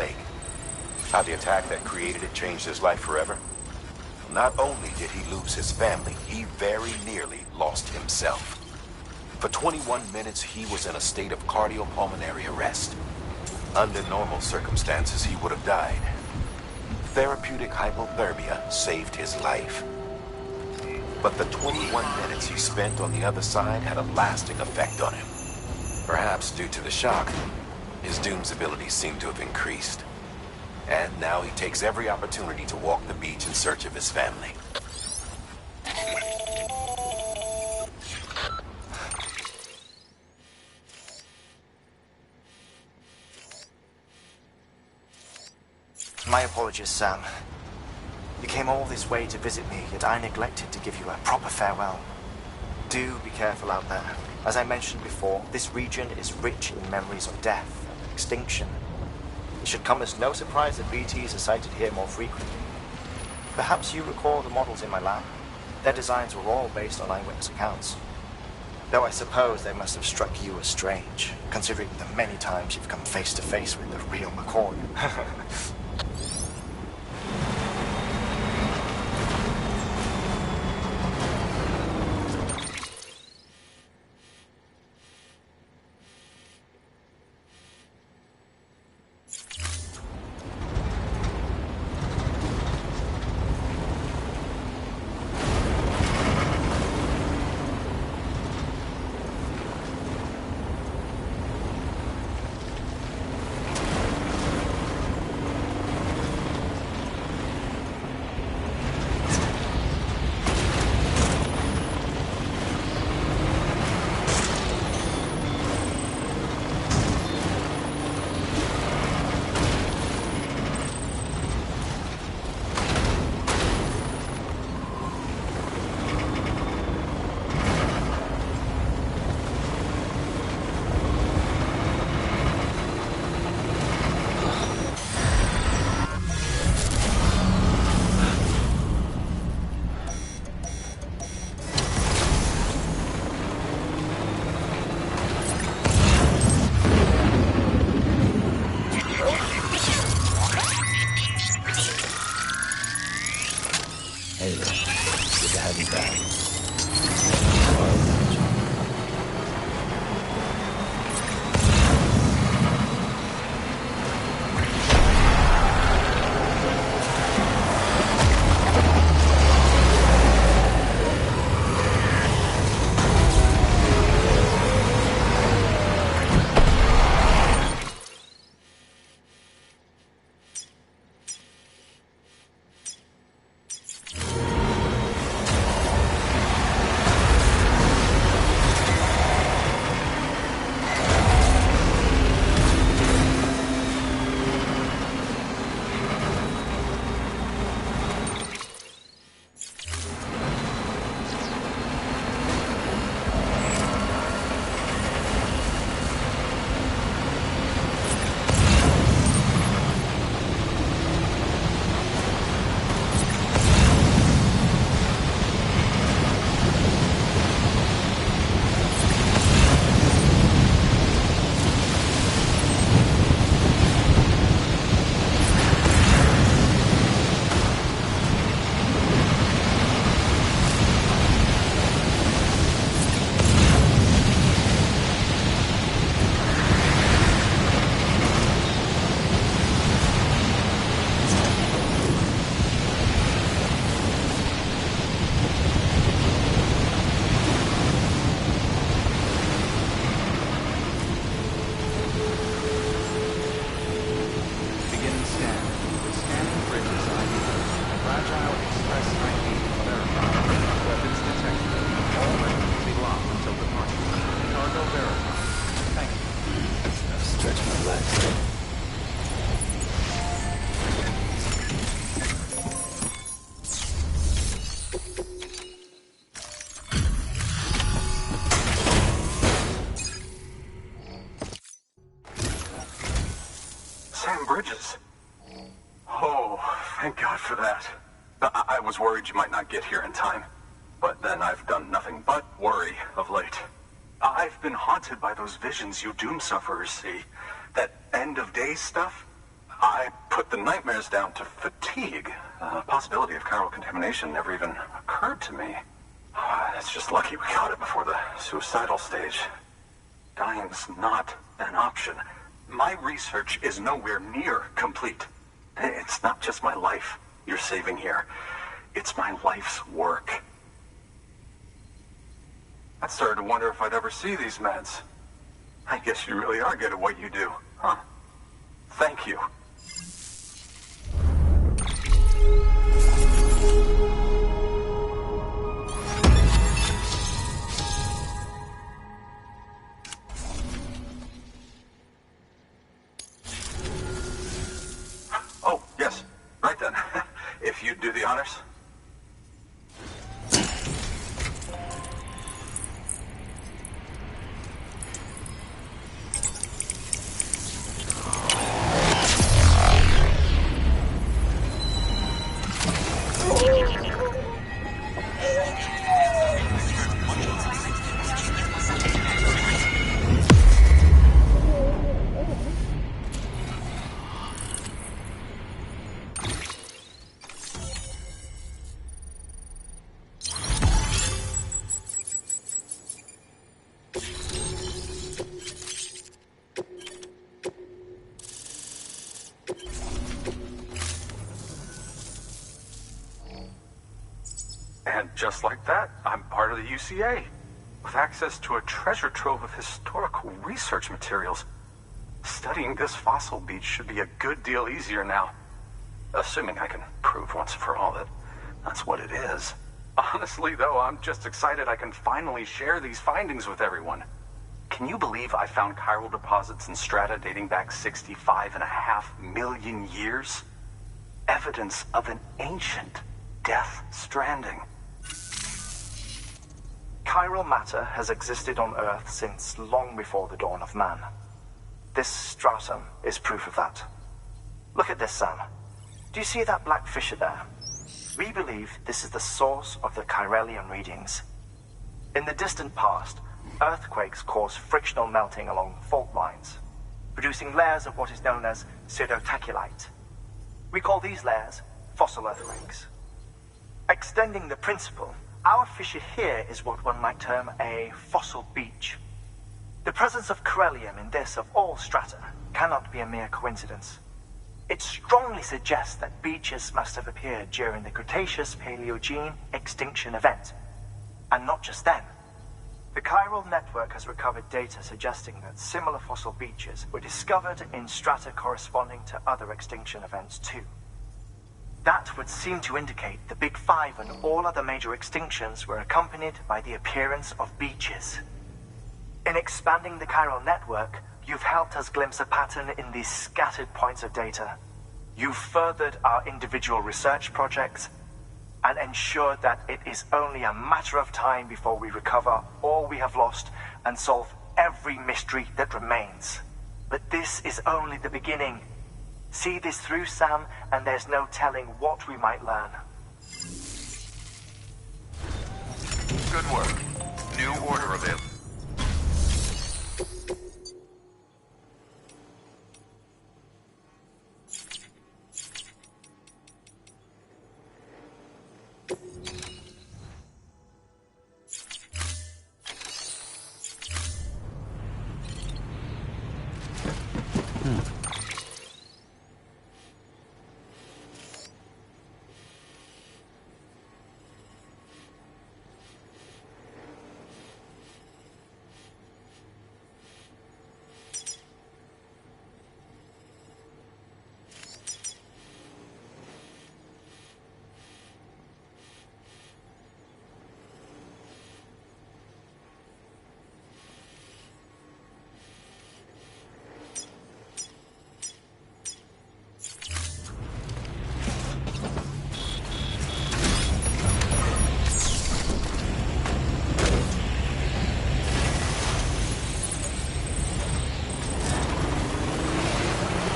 plague. How the attack that created it changed his life forever? Not only did he lose his family, he very nearly lost himself. For 21 minutes, he was in a state of cardiopulmonary arrest. Under normal circumstances, he would have died. Therapeutic hypothermia saved his life. But the 21 minutes he spent on the other side had a lasting effect on him. Perhaps due to the shock, his Doom's abilities seem to have increased. And now he takes every opportunity to walk the beach in search of his family. My apologies, Sam. You came all this way to visit me, yet I neglected to give you a proper farewell. Do be careful out there. As I mentioned before, this region is rich in memories of death and extinction. It should come as no surprise that BTs are sighted here more frequently. Perhaps you recall the models in my lab? Their designs were all based on eyewitness accounts. Though I suppose they must have struck you as strange, considering the many times you've come face to face with the real McCoy. Bridges. Oh, thank God for that. I was worried you might not get here in time. But then I've done nothing but worry of late. I've been haunted by those visions you Doom sufferers see. That end of days stuff. I put the nightmares down to fatigue. The possibility of chiral contamination never even occurred to me. It's just lucky we caught it before the suicidal stage. Dying's not an option. My research is nowhere near complete. It's not just my life you're saving here. It's my life's work. I started to wonder if I'd ever see these meds. I guess you really are good at what you do, huh? Thank you. Oh, yes. Right then. If you'd do the honors. And just like that, I'm part of the UCA, with access to a treasure trove of historical research materials. Studying this fossil beach should be a good deal easier now. Assuming I can prove once and for all that that's what it is. Honestly, though, I'm just excited I can finally share these findings with everyone. Can you believe I found chiral deposits in strata dating back 65.5 million years? Evidence of an ancient Death Stranding. Chiral matter has existed on Earth since long before the dawn of man. This stratum is proof of that. Look at this, Sam. Do you see that black fissure there? We believe this is the source of the Chiralian readings. In the distant past, earthquakes caused frictional melting along fault lines, producing layers of what is known as pseudotaculite. We call these layers fossil earthquakes. Extending the principle, our fissure here is what one might term a fossil beach. The presence of chiralium in this of all strata cannot be a mere coincidence. It strongly suggests that beaches must have appeared during the Cretaceous-Paleogene extinction event. And not just then. The chiral network has recovered data suggesting that similar fossil beaches were discovered in strata corresponding to other extinction events too. That would seem to indicate the Big Five and all other major extinctions were accompanied by the appearance of beaches. In expanding the chiral network, you've helped us glimpse a pattern in these scattered points of data. You've furthered our individual research projects and ensured that it is only a matter of time before we recover all we have lost and solve every mystery that remains. But this is only the beginning. See this through, Sam, and there's no telling what we might learn. Good work. New order available.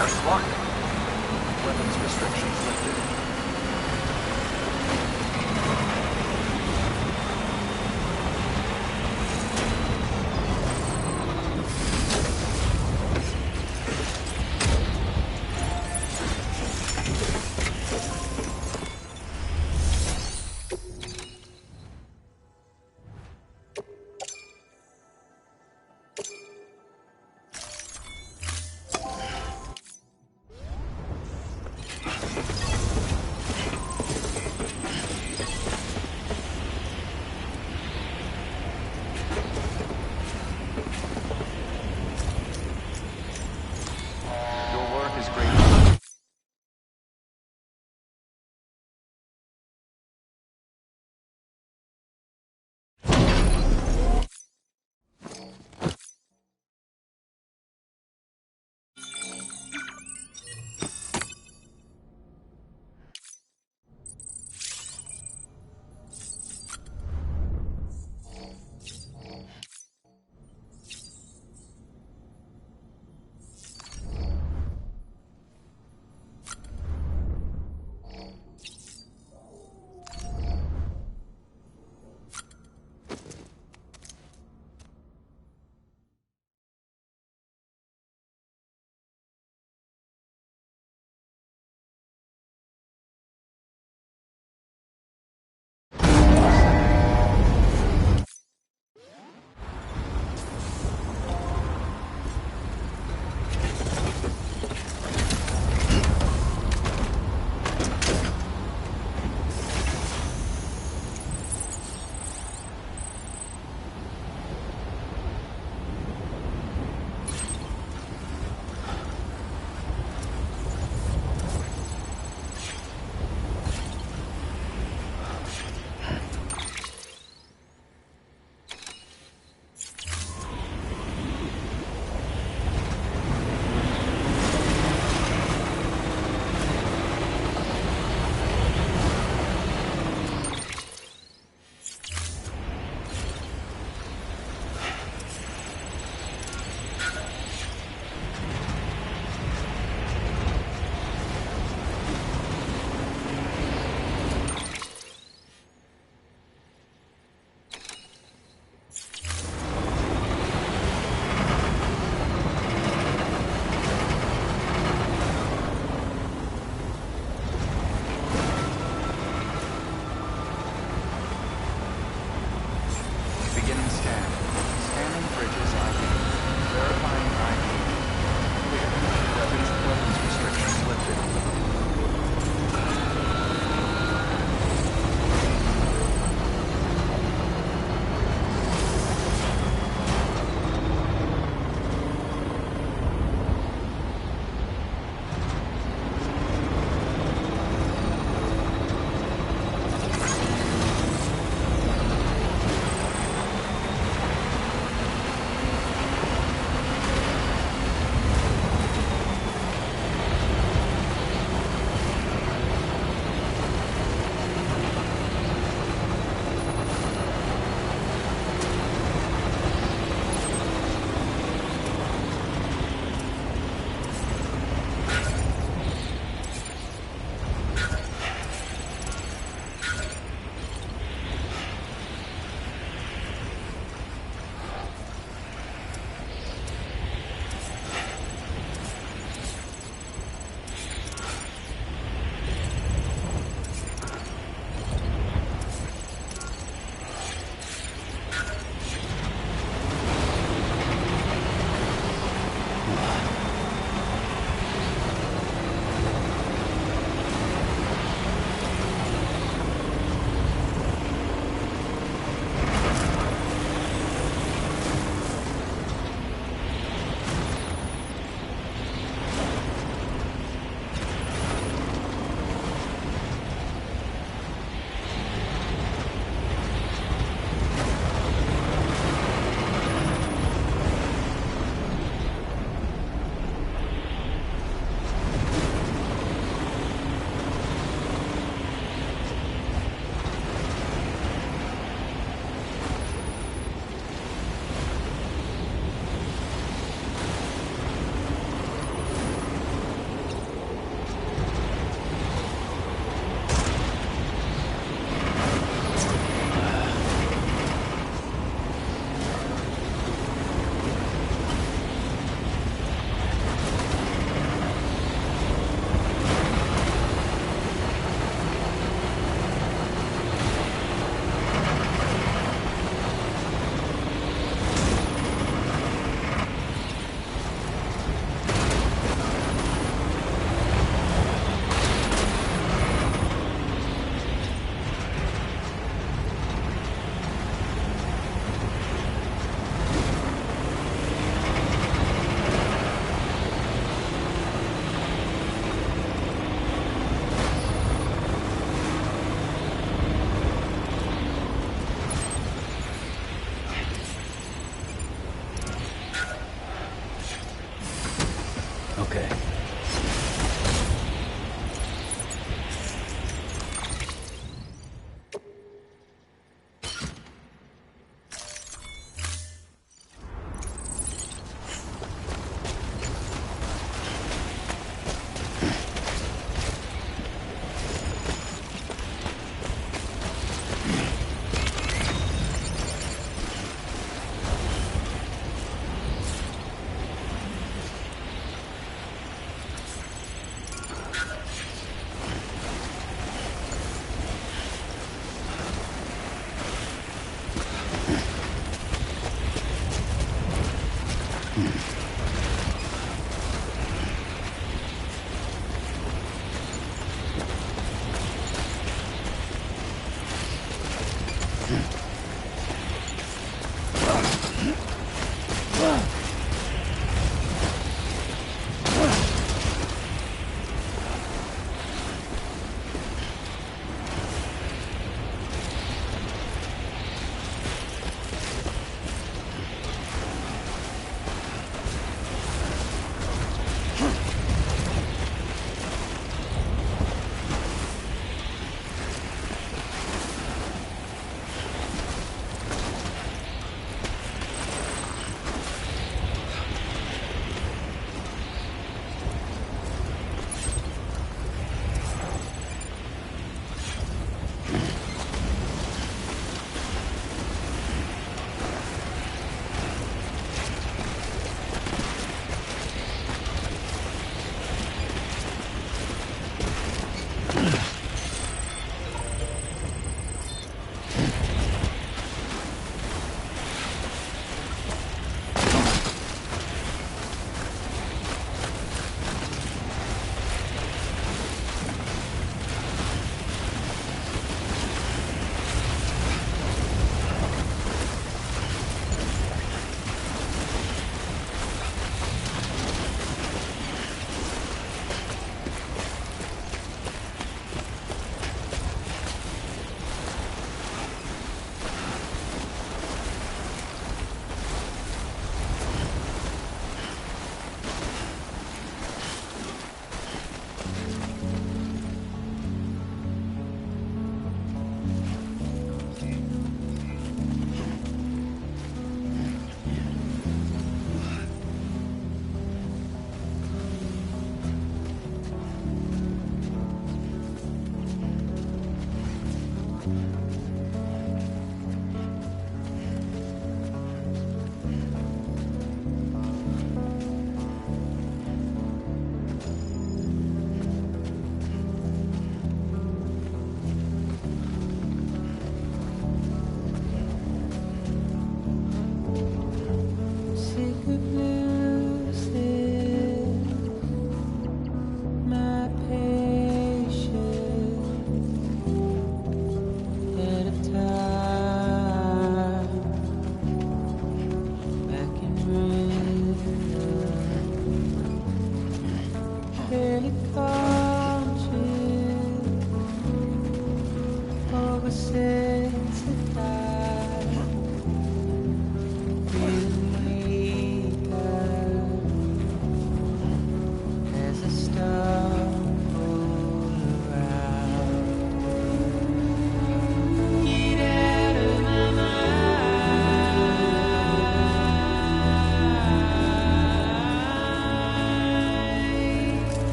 That's smart. Weapons restrictions lifted.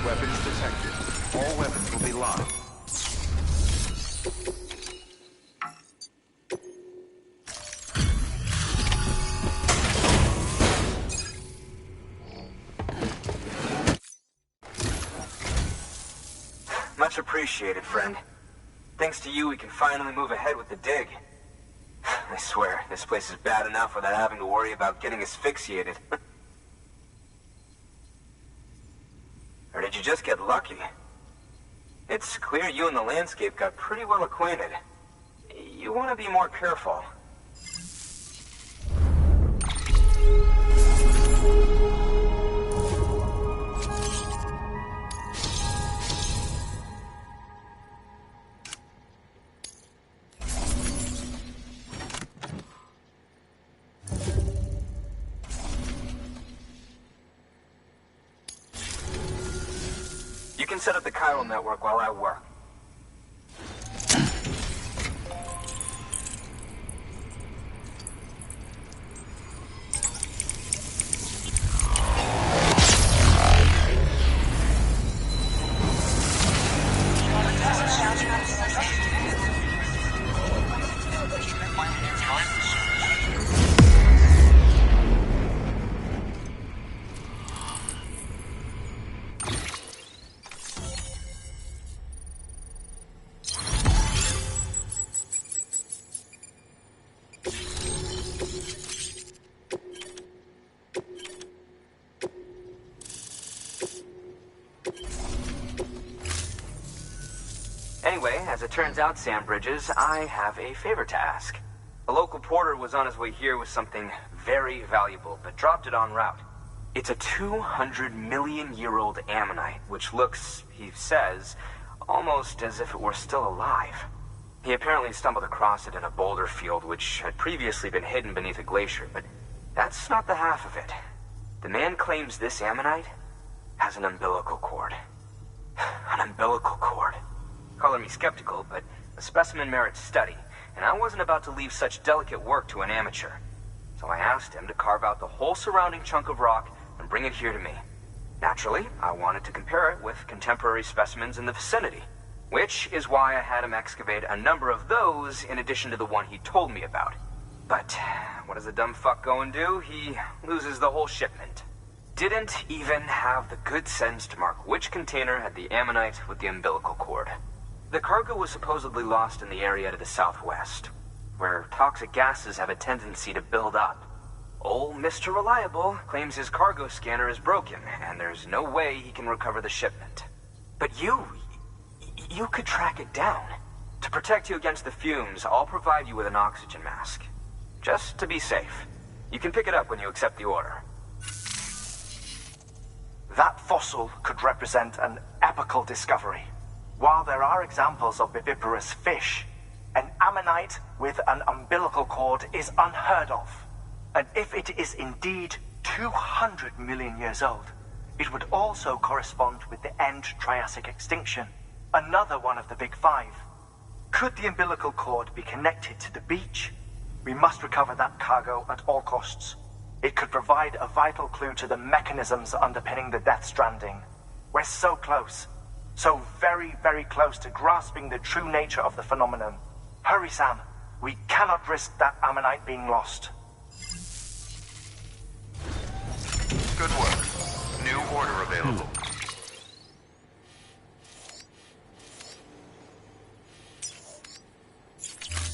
Weapons detected. All weapons will be locked. Much appreciated, friend. Thanks to you, we can finally move ahead with the dig. I swear, this place is bad enough without having to worry about getting asphyxiated. Or did you just get lucky? It's clear you and the landscape got pretty well acquainted. You want to be more careful. You can set up the chiral network while I work. Anyway, as it turns out, Sam Bridges, I have a favor to ask. A local porter was on his way here with something very valuable, but dropped it en route. It's a 200-million-year-old ammonite, which looks, he says, almost as if it were still alive. He apparently stumbled across it in a boulder field which had previously been hidden beneath a glacier, but that's not the half of it. The man claims this ammonite has an umbilical cord. An umbilical cord. Color me skeptical, but the specimen merits study, and I wasn't about to leave such delicate work to an amateur. So I asked him to carve out the whole surrounding chunk of rock and bring it here to me. Naturally, I wanted to compare it with contemporary specimens in the vicinity, which is why I had him excavate a number of those in addition to the one he told me about. But what does the dumb fuck go and do? He loses the whole shipment. Didn't even have the good sense to mark which container had the ammonite with the umbilical cord. The cargo was supposedly lost in the area to the southwest, where toxic gases have a tendency to build up. Old Mr. Reliable claims his cargo scanner is broken, and there's no way he can recover the shipment. But you could track it down. To protect you against the fumes, I'll provide you with an oxygen mask. Just to be safe. You can pick it up when you accept the order. That fossil could represent an epochal discovery. While there are examples of viviparous fish, an ammonite with an umbilical cord is unheard of. And if it is indeed 200 million years old, it would also correspond with the end Triassic extinction, another one of the big five. Could the umbilical cord be connected to the beach? We must recover that cargo at all costs. It could provide a vital clue to the mechanisms underpinning the Death Stranding. We're so close. So very, very close to grasping the true nature of the phenomenon. Hurry, Sam. We cannot risk that ammonite being lost. Good work. New order available.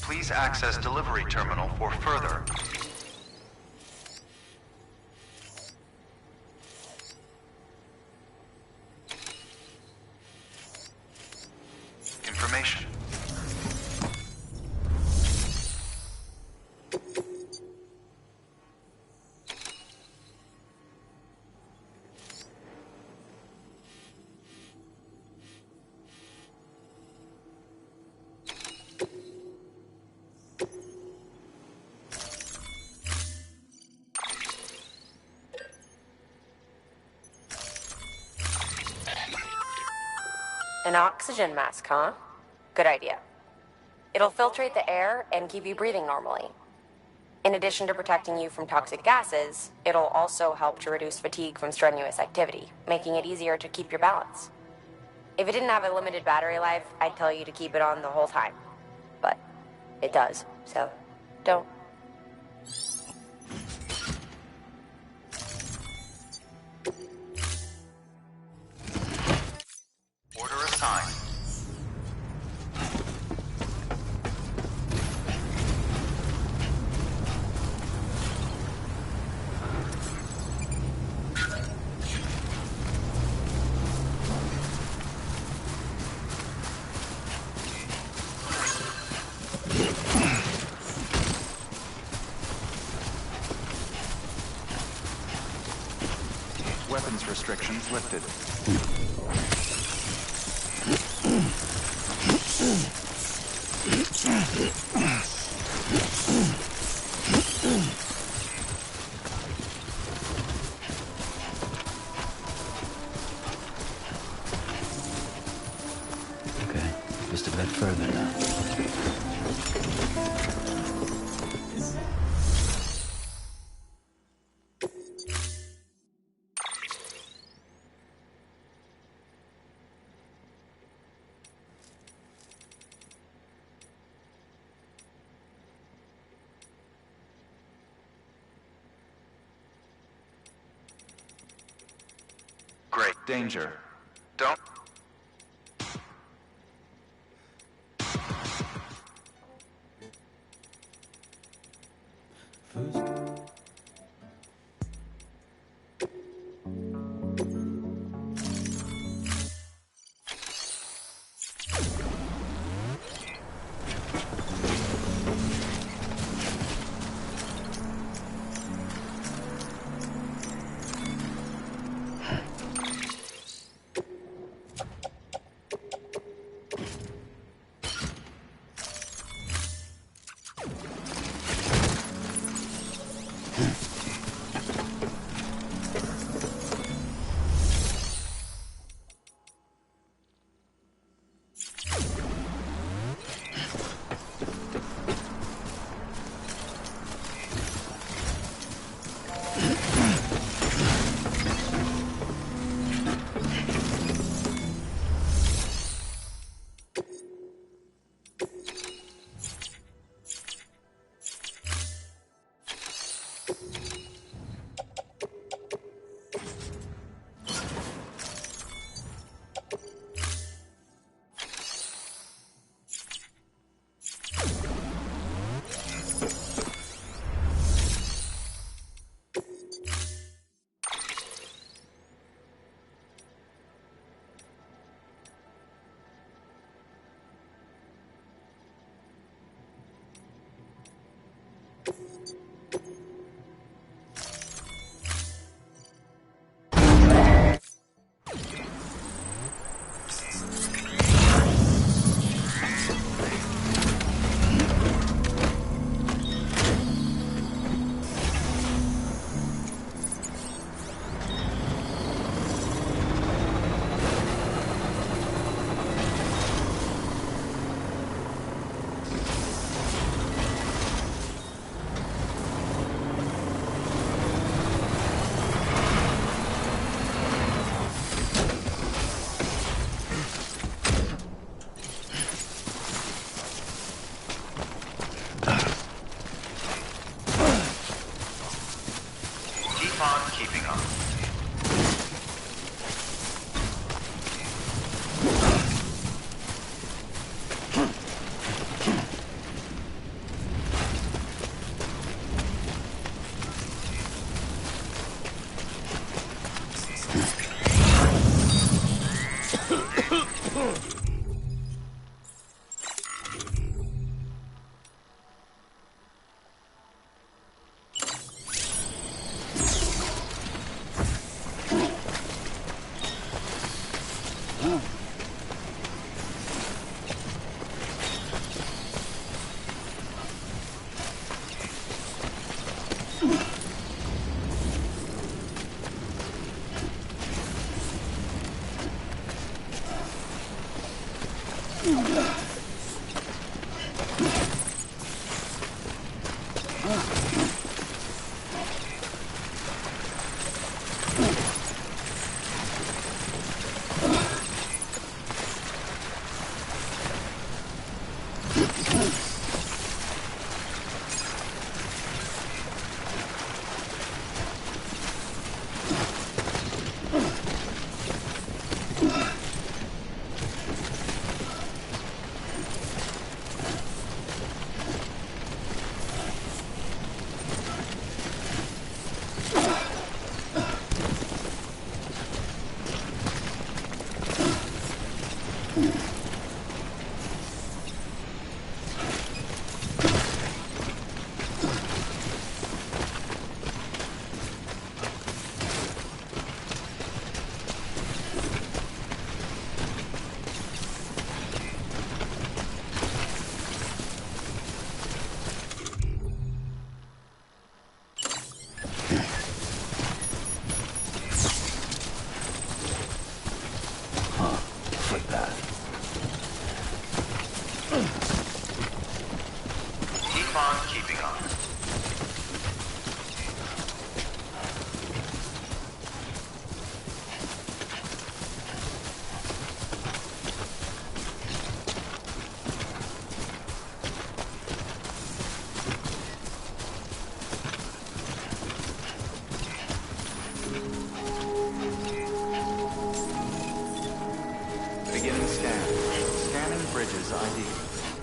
Please access delivery terminal for further. Information. An oxygen mask, huh? Good idea. It'll filtrate the air and keep you breathing normally. In addition to protecting you from toxic gases, it'll also help to reduce fatigue from strenuous activity, making it easier to keep your balance. If it didn't have a limited battery life, I'd tell you to keep it on the whole time. But it does, so don't. Order assigned. Weapons restrictions lifted. Okay, just a bit further now. Great danger. Don't.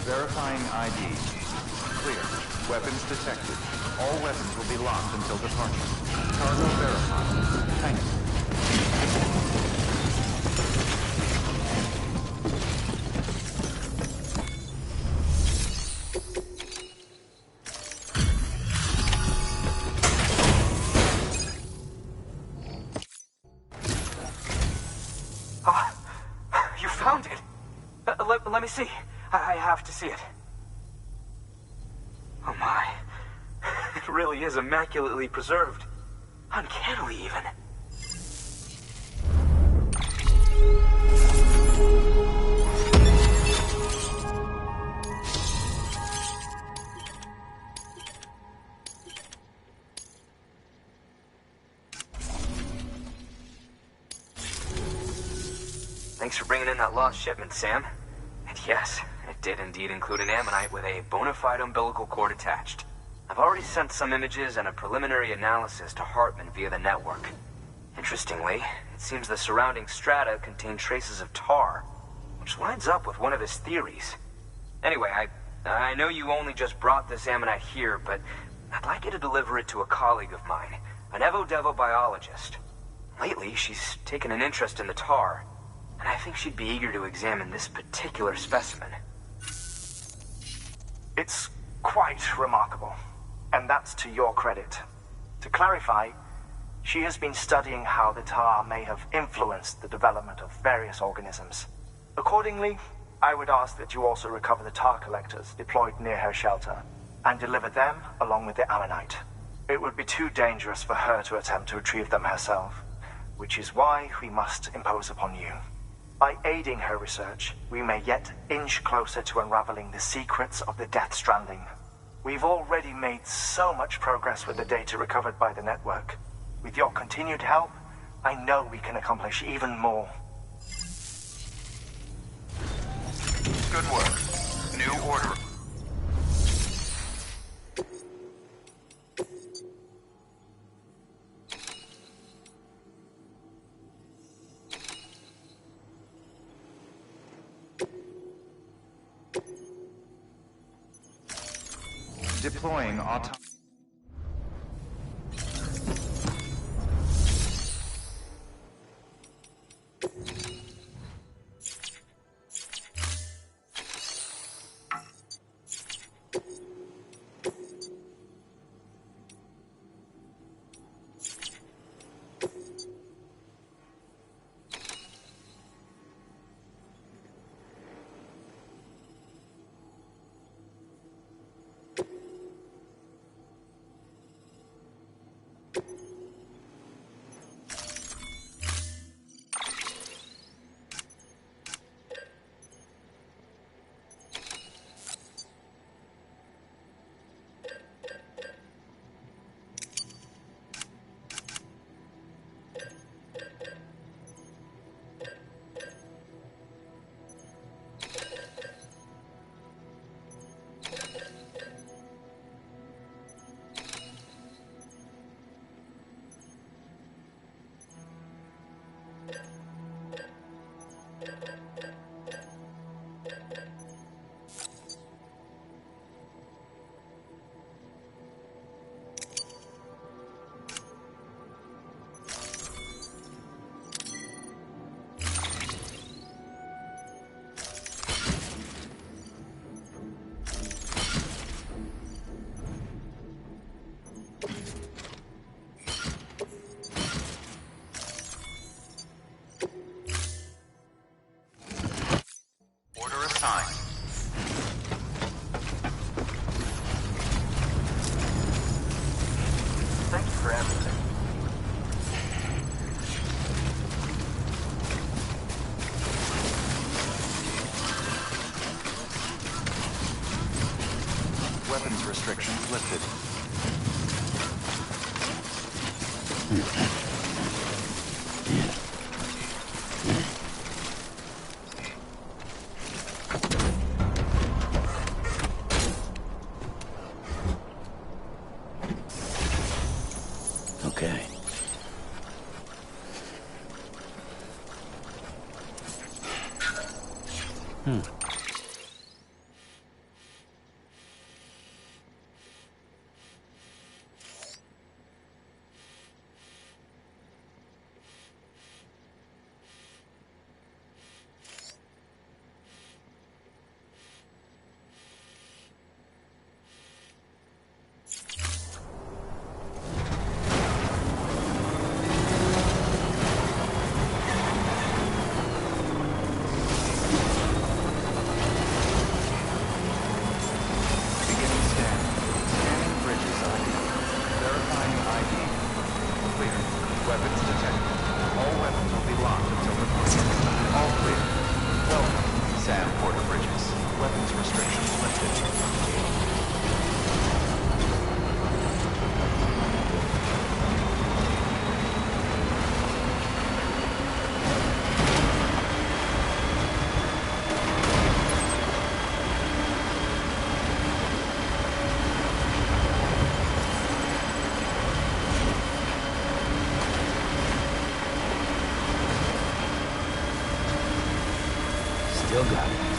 Verifying ID. Clear. Weapons detected. All weapons will be locked until departure. Cargo verified. Thank you. You found it. Let me see. I have to see it. Oh my. It really is immaculately preserved. Uncannily, even. Thanks for bringing in that lost shipment, Sam. And yes, it did indeed include an ammonite with a bona fide umbilical cord attached. I've already sent some images and a preliminary analysis to Hartman via the network. Interestingly, it seems the surrounding strata contain traces of tar, which lines up with one of his theories. Anyway, I know you only just brought this ammonite here, but I'd like you to deliver it to a colleague of mine, an Evo-Devo biologist. Lately, she's taken an interest in the tar, and I think she'd be eager to examine this particular specimen. It's quite remarkable, and that's to your credit. To clarify, she has been studying how the tar may have influenced the development of various organisms. Accordingly, I would ask that you also recover the tar collectors deployed near her shelter, and deliver them along with the ammonite. It would be too dangerous for her to attempt to retrieve them herself, which is why we must impose upon you. By aiding her research, we may yet inch closer to unraveling the secrets of the Death Stranding. We've already made so much progress with the data recovered by the network. With your continued help, I know we can accomplish even more. Good work. New order. Deploying auto... weapons restrictions lifted. Okay. Still got it.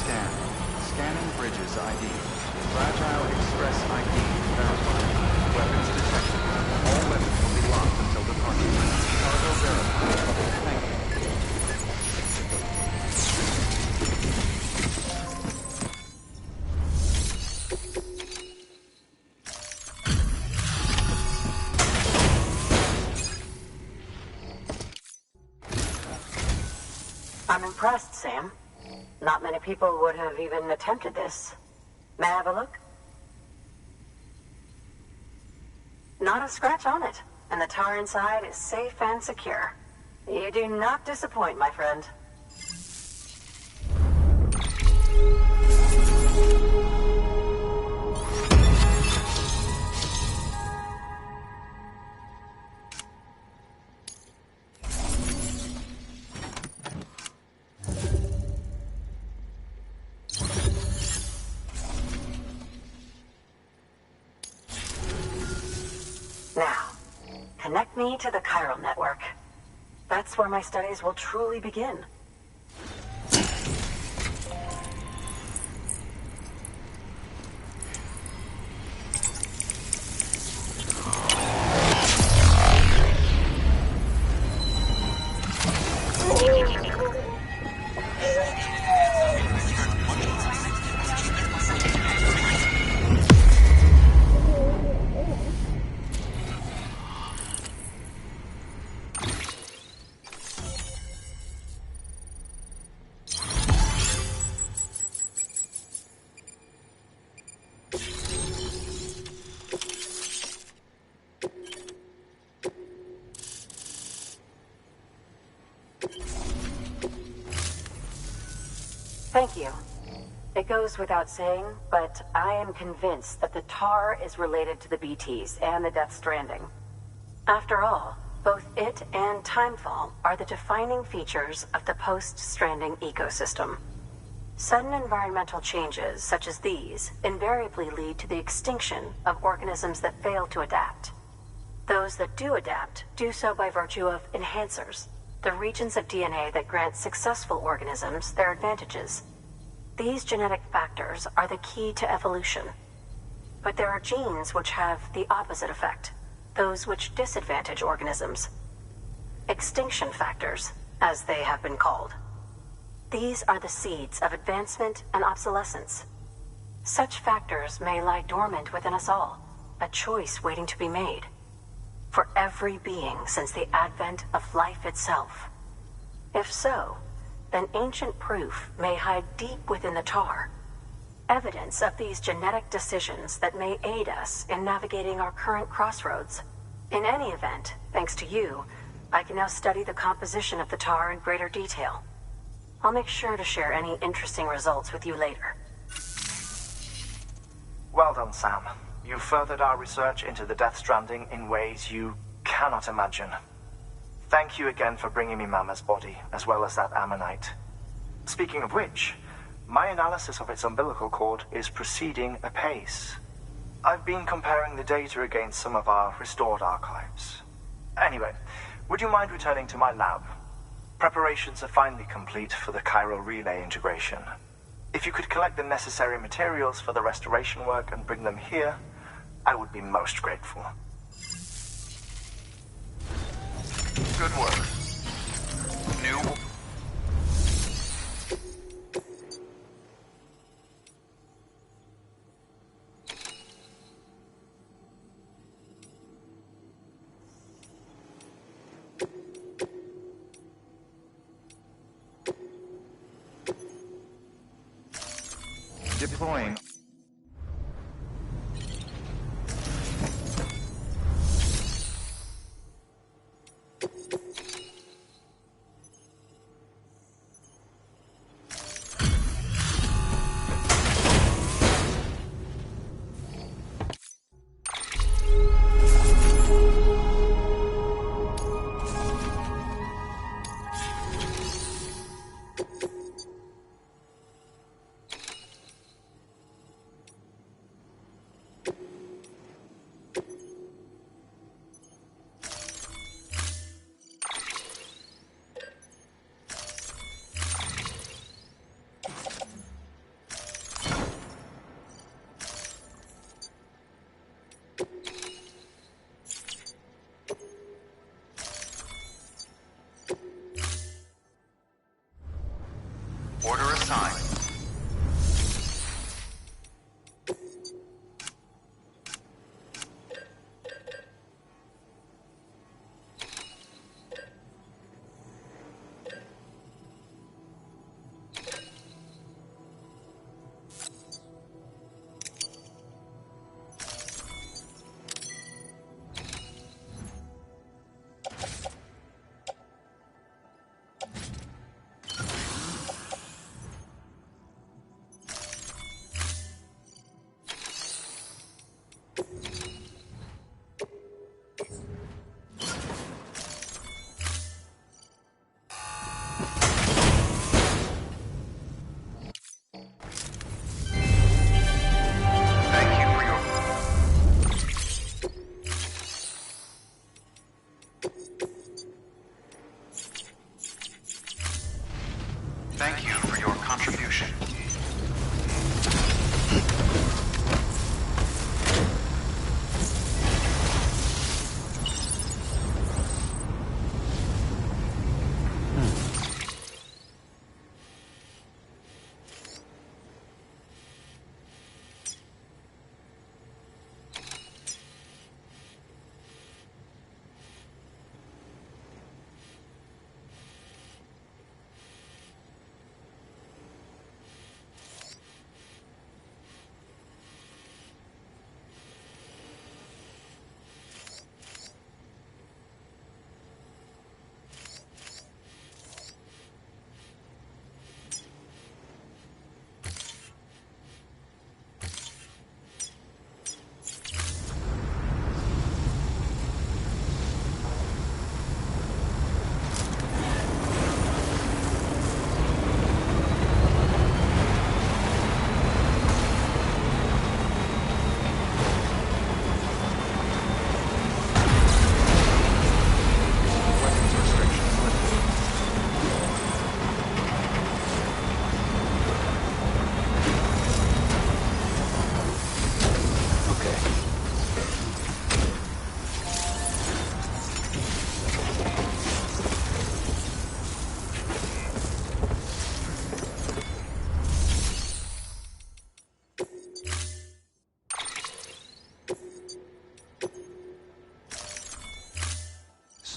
Scan. Scanning bridges ID. Fragile Express ID verified. Weapons detected. All weapons will be locked until departure. Cargo verified. Thank you. I'm impressed, Sam. Not many people would have even attempted this. May I have a look? Not a scratch on it, and the tar inside is safe and secure. You do not disappoint, my friend. Now, connect me to the chiral network. That's where my studies will truly begin. Thank you. It goes without saying, but I am convinced that the tar is related to the BTs and the Death Stranding. After all, both it and Timefall are the defining features of the post-Stranding ecosystem. Sudden environmental changes such as these invariably lead to the extinction of organisms that fail to adapt. Those that do adapt do so by virtue of enhancers, the regions of DNA that grant successful organisms their advantages. These genetic factors are the key to evolution. But there are genes which have the opposite effect, those which disadvantage organisms. Extinction factors, as they have been called. These are the seeds of advancement and obsolescence. Such factors may lie dormant within us all, a choice waiting to be made. For every being since the advent of life itself. If so, then ancient proof may hide deep within the tar. Evidence of these genetic decisions that may aid us in navigating our current crossroads. In any event, thanks to you, I can now study the composition of the tar in greater detail. I'll make sure to share any interesting results with you later. Well done, Sam. You furthered our research into the Death Stranding in ways you cannot imagine. Thank you again for bringing me Mama's body, as well as that ammonite. Speaking of which, my analysis of its umbilical cord is proceeding apace. I've been comparing the data against some of our restored archives. Anyway, would you mind returning to my lab? Preparations are finally complete for the chiral relay integration. If you could collect the necessary materials for the restoration work and bring them here, I would be most grateful. Good work. New... Deploying.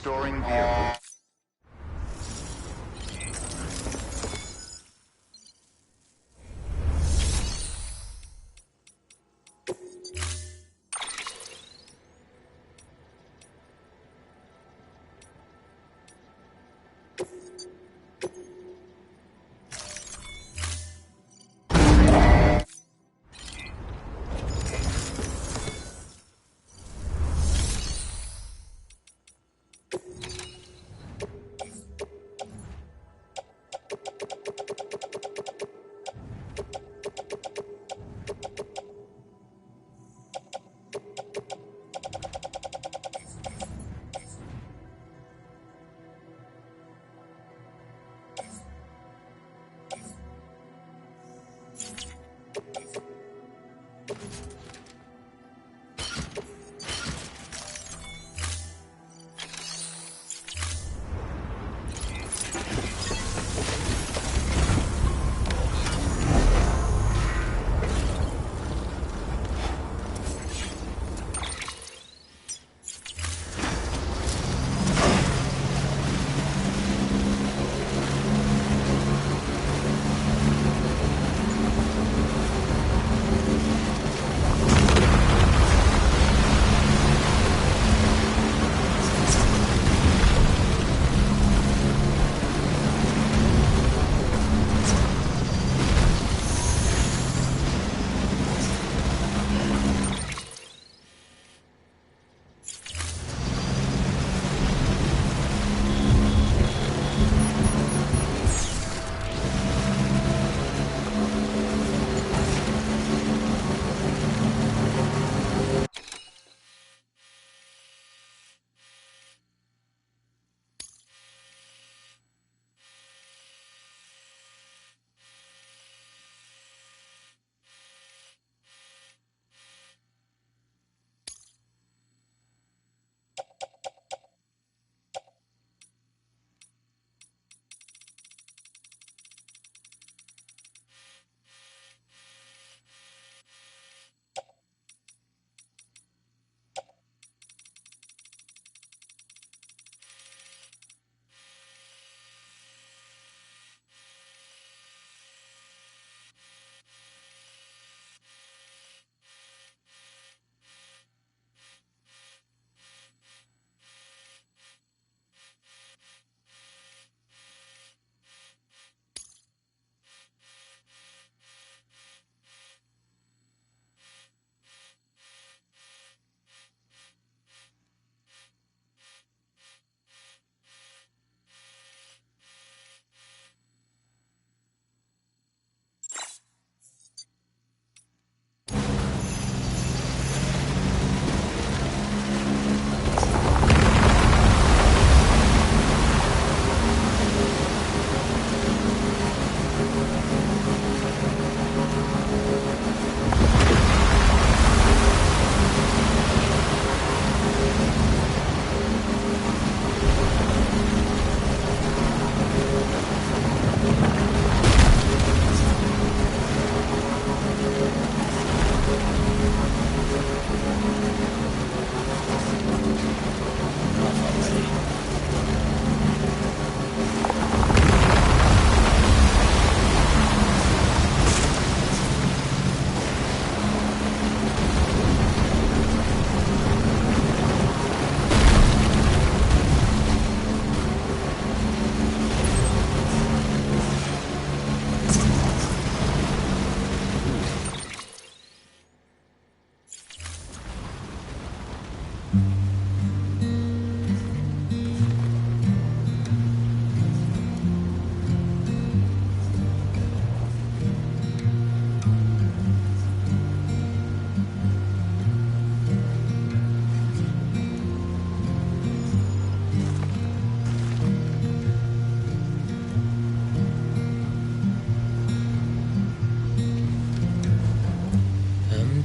Restoring vehicle.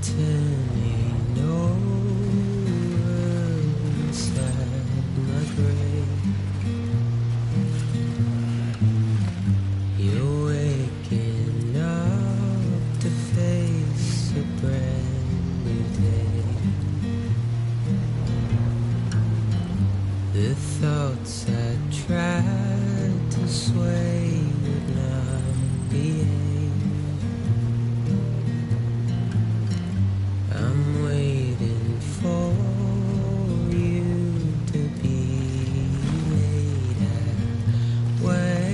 turning over thoughts I tried to sway would not behave. I'm waiting for you to be later. Wait.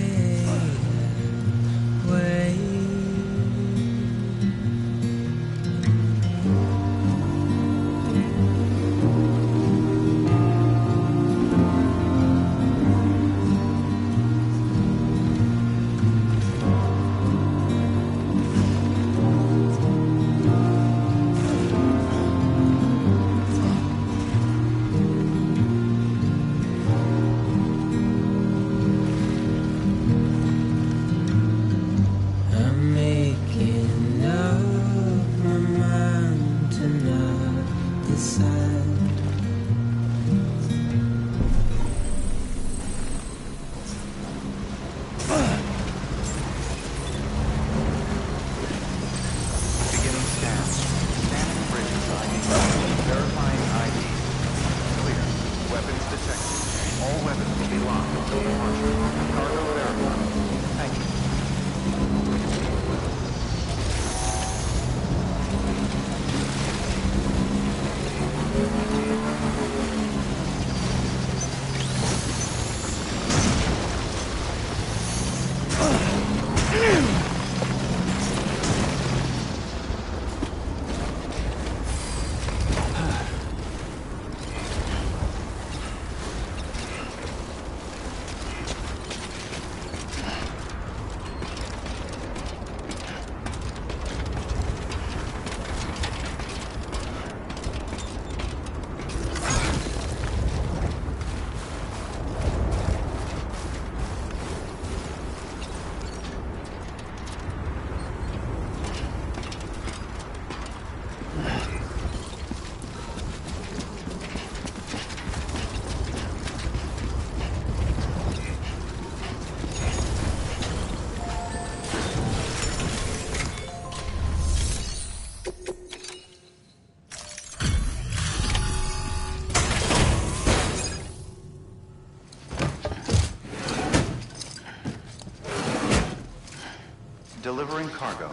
Delivering cargo.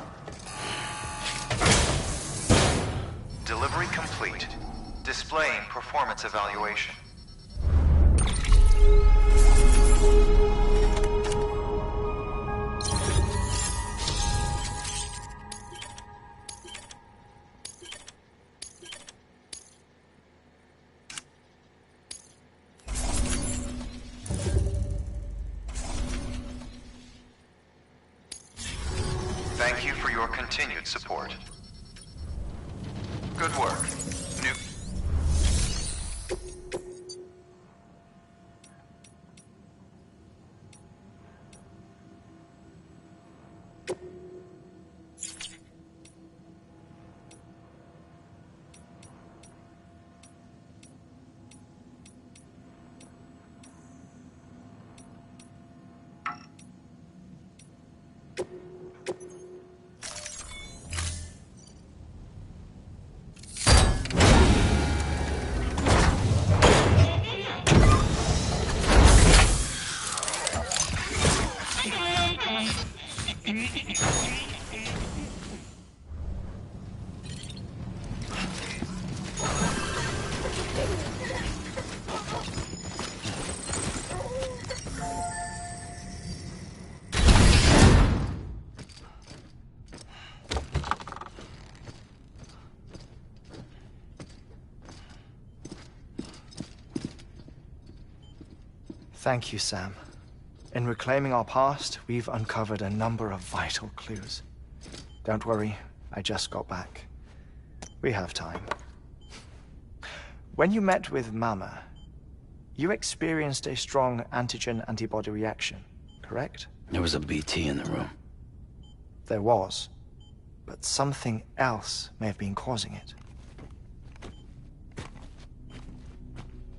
Delivery complete. Displaying performance evaluation. Thank you for your continued support. Good work. New... Thank you, Sam. In reclaiming our past, we've uncovered a number of vital clues. Don't worry, I just got back. We have time. When you met with Mama, you experienced a strong antigen-antibody reaction, correct? There was a BT in the room. There was, but something else may have been causing it.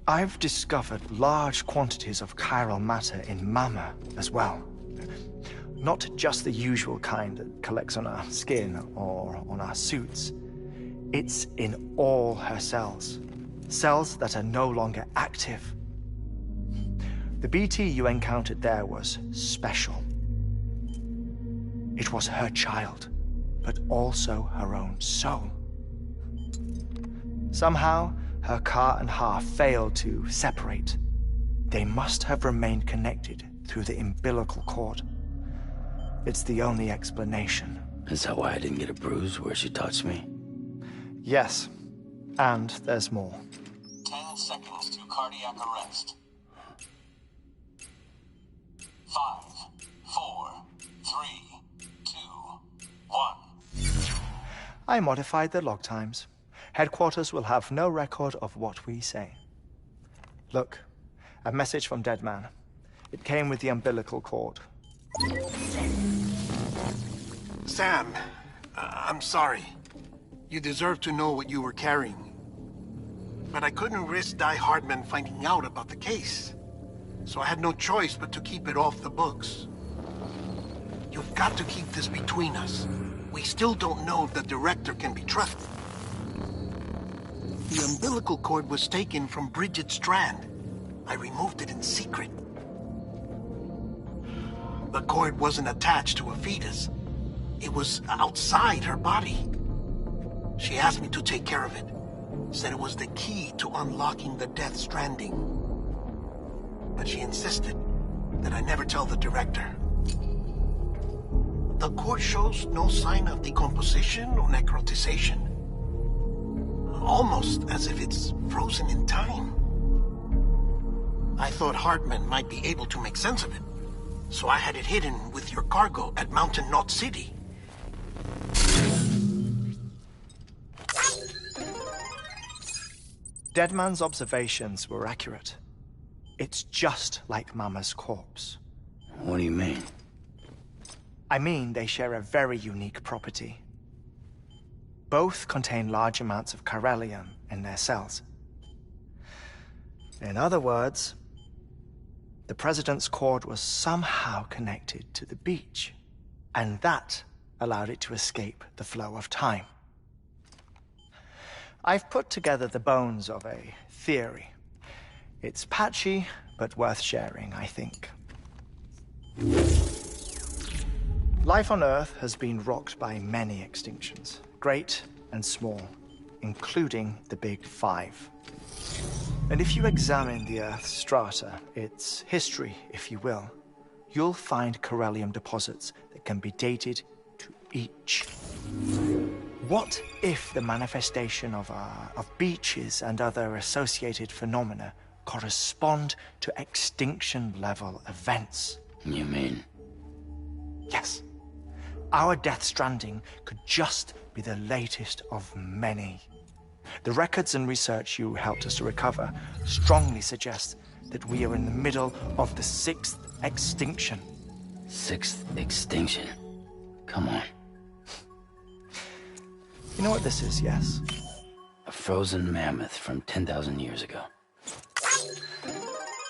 I've discovered large quantities of chiral matter in Mama as well. Not just the usual kind that collects on our skin or on our suits. It's in all her cells. Cells that are no longer active. The BT you encountered there was special. It was her child, but also her own soul. Somehow, her car and half failed to separate. They must have remained connected through the umbilical cord. It's the only explanation. Is that why I didn't get a bruise where she touched me? Yes, and there's more. 10 seconds to cardiac arrest. 5, 4, 3, 2, 1. I modified the log times. Headquarters will have no record of what we say. Look, a message from Deadman. It came with the umbilical cord. Sam, I'm sorry. You deserve to know what you were carrying. But I couldn't risk Die Hardman finding out about the case. So I had no choice but to keep it off the books. You've got to keep this between us. We still don't know if the director can be trusted. The umbilical cord was taken from Bridget Strand. I removed it in secret. The cord wasn't attached to a fetus. It was outside her body. She asked me to take care of it. Said it was the key to unlocking the Death Stranding. But she insisted that I never tell the director. The cord shows no sign of decomposition or necrotization. Almost as if it's frozen in time. I thought Hardman might be able to make sense of it. So I had it hidden with your cargo at Mountain Knot City. Deadman's observations were accurate. It's just like Mama's corpse. What do you mean? I mean they share a very unique property. Both contain large amounts of chiralium in their cells. In other words, the President's cord was somehow connected to the beach, and that allowed it to escape the flow of time. I've put together the bones of a theory. It's patchy, but worth sharing, I think. Life on Earth has been rocked by many extinctions, great and small, including the Big Five. And if you examine the Earth's strata, its history, if you will, you'll find chiralium deposits that can be dated to each. What if the manifestation of beaches and other associated phenomena correspond to extinction-level events? You mean? Yes. Our Death Stranding could just be the latest of many. The records and research you helped us to recover strongly suggest that we are in the middle of the 6th extinction. 6th extinction? Come on. You know what this is, yes? A frozen mammoth from 10,000 years ago.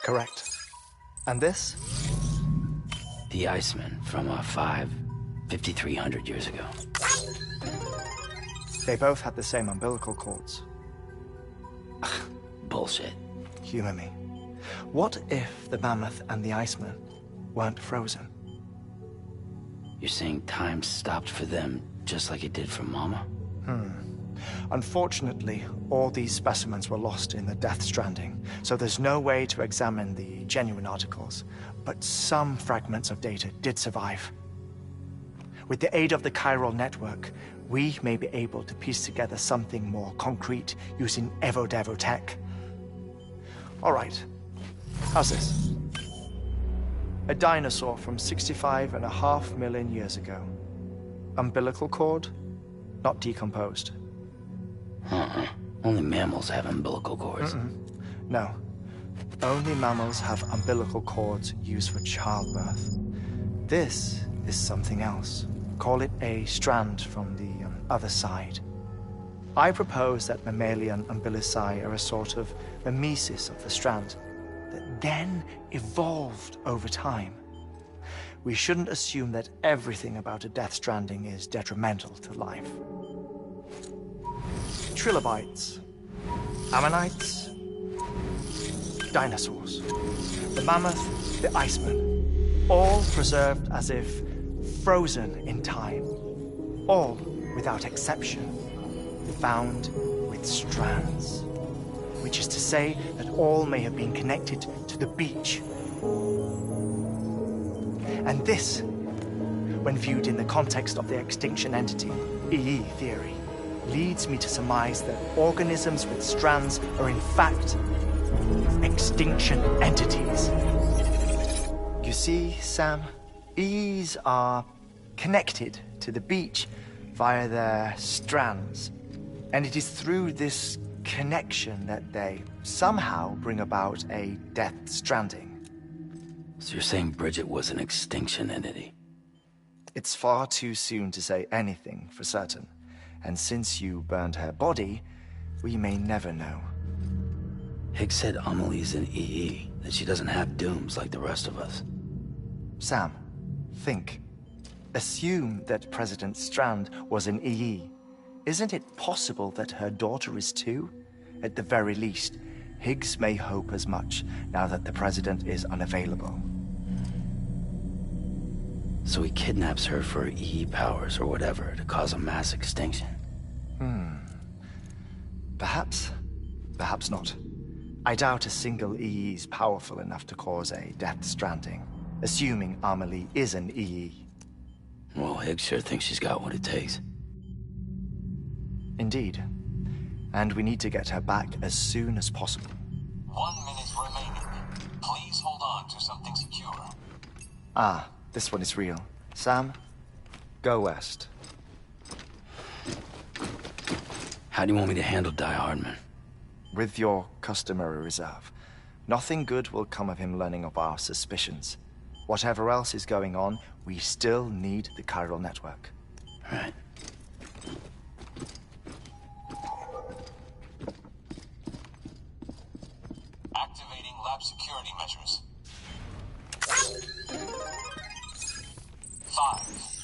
Correct. And this? The Iceman from 5,300 years ago. They both had the same umbilical cords. Bullshit. Humor me. What if the mammoth and the Iceman weren't frozen? You're saying time stopped for them just like it did for Mama? Unfortunately, all these specimens were lost in the Death Stranding, so there's no way to examine the genuine articles, but some fragments of data did survive. With the aid of the chiral network, we may be able to piece together something more concrete using Evo-Devo tech. All right, how's this? A dinosaur from 65.5 million years ago. Umbilical cord, not decomposed. Only mammals have umbilical cords. No. Only mammals have umbilical cords used for childbirth. This is something else. Call it a strand from the other side. I propose that mammalian umbilici are a sort of mimesis of the strand that then evolved over time. We shouldn't assume that everything about a Death Stranding is detrimental to life. Trilobites, ammonites, dinosaurs. The mammoth, the iceman, all preserved as if frozen in time. All, without exception, found with strands. Which is to say that all may have been connected to the beach. And this, when viewed in the context of the extinction entity, EE theory, leads me to surmise that organisms with strands are in fact extinction entities. You see, Sam, EEs are connected to the beach via their strands. And it is through this connection that they somehow bring about a Death Stranding. So you're saying Bridget was an extinction entity? It's far too soon to say anything for certain. And since you burned her body, we may never know. Higgs said Amelie's an EE, that she doesn't have dooms like the rest of us. Sam, think. Assume that President Strand was an EE. Isn't it possible that her daughter is too? At the very least, Higgs may hope as much now that the president is unavailable. So he kidnaps her for EE powers or whatever to cause a mass extinction. Perhaps. Perhaps not. I doubt a single EE is powerful enough to cause a Death Stranding, assuming Amelie is an EE. Well, Higgs sure thinks she's got what it takes. Indeed. And we need to get her back as soon as possible. 1 minute remaining. Please hold on to something secure. Ah, this one is real. Sam, go west. How do you want me to handle Die Hardman? With your customary reserve. Nothing good will come of him learning of our suspicions. Whatever else is going on, we still need the chiral network. Right. Activating lab security measures. 5,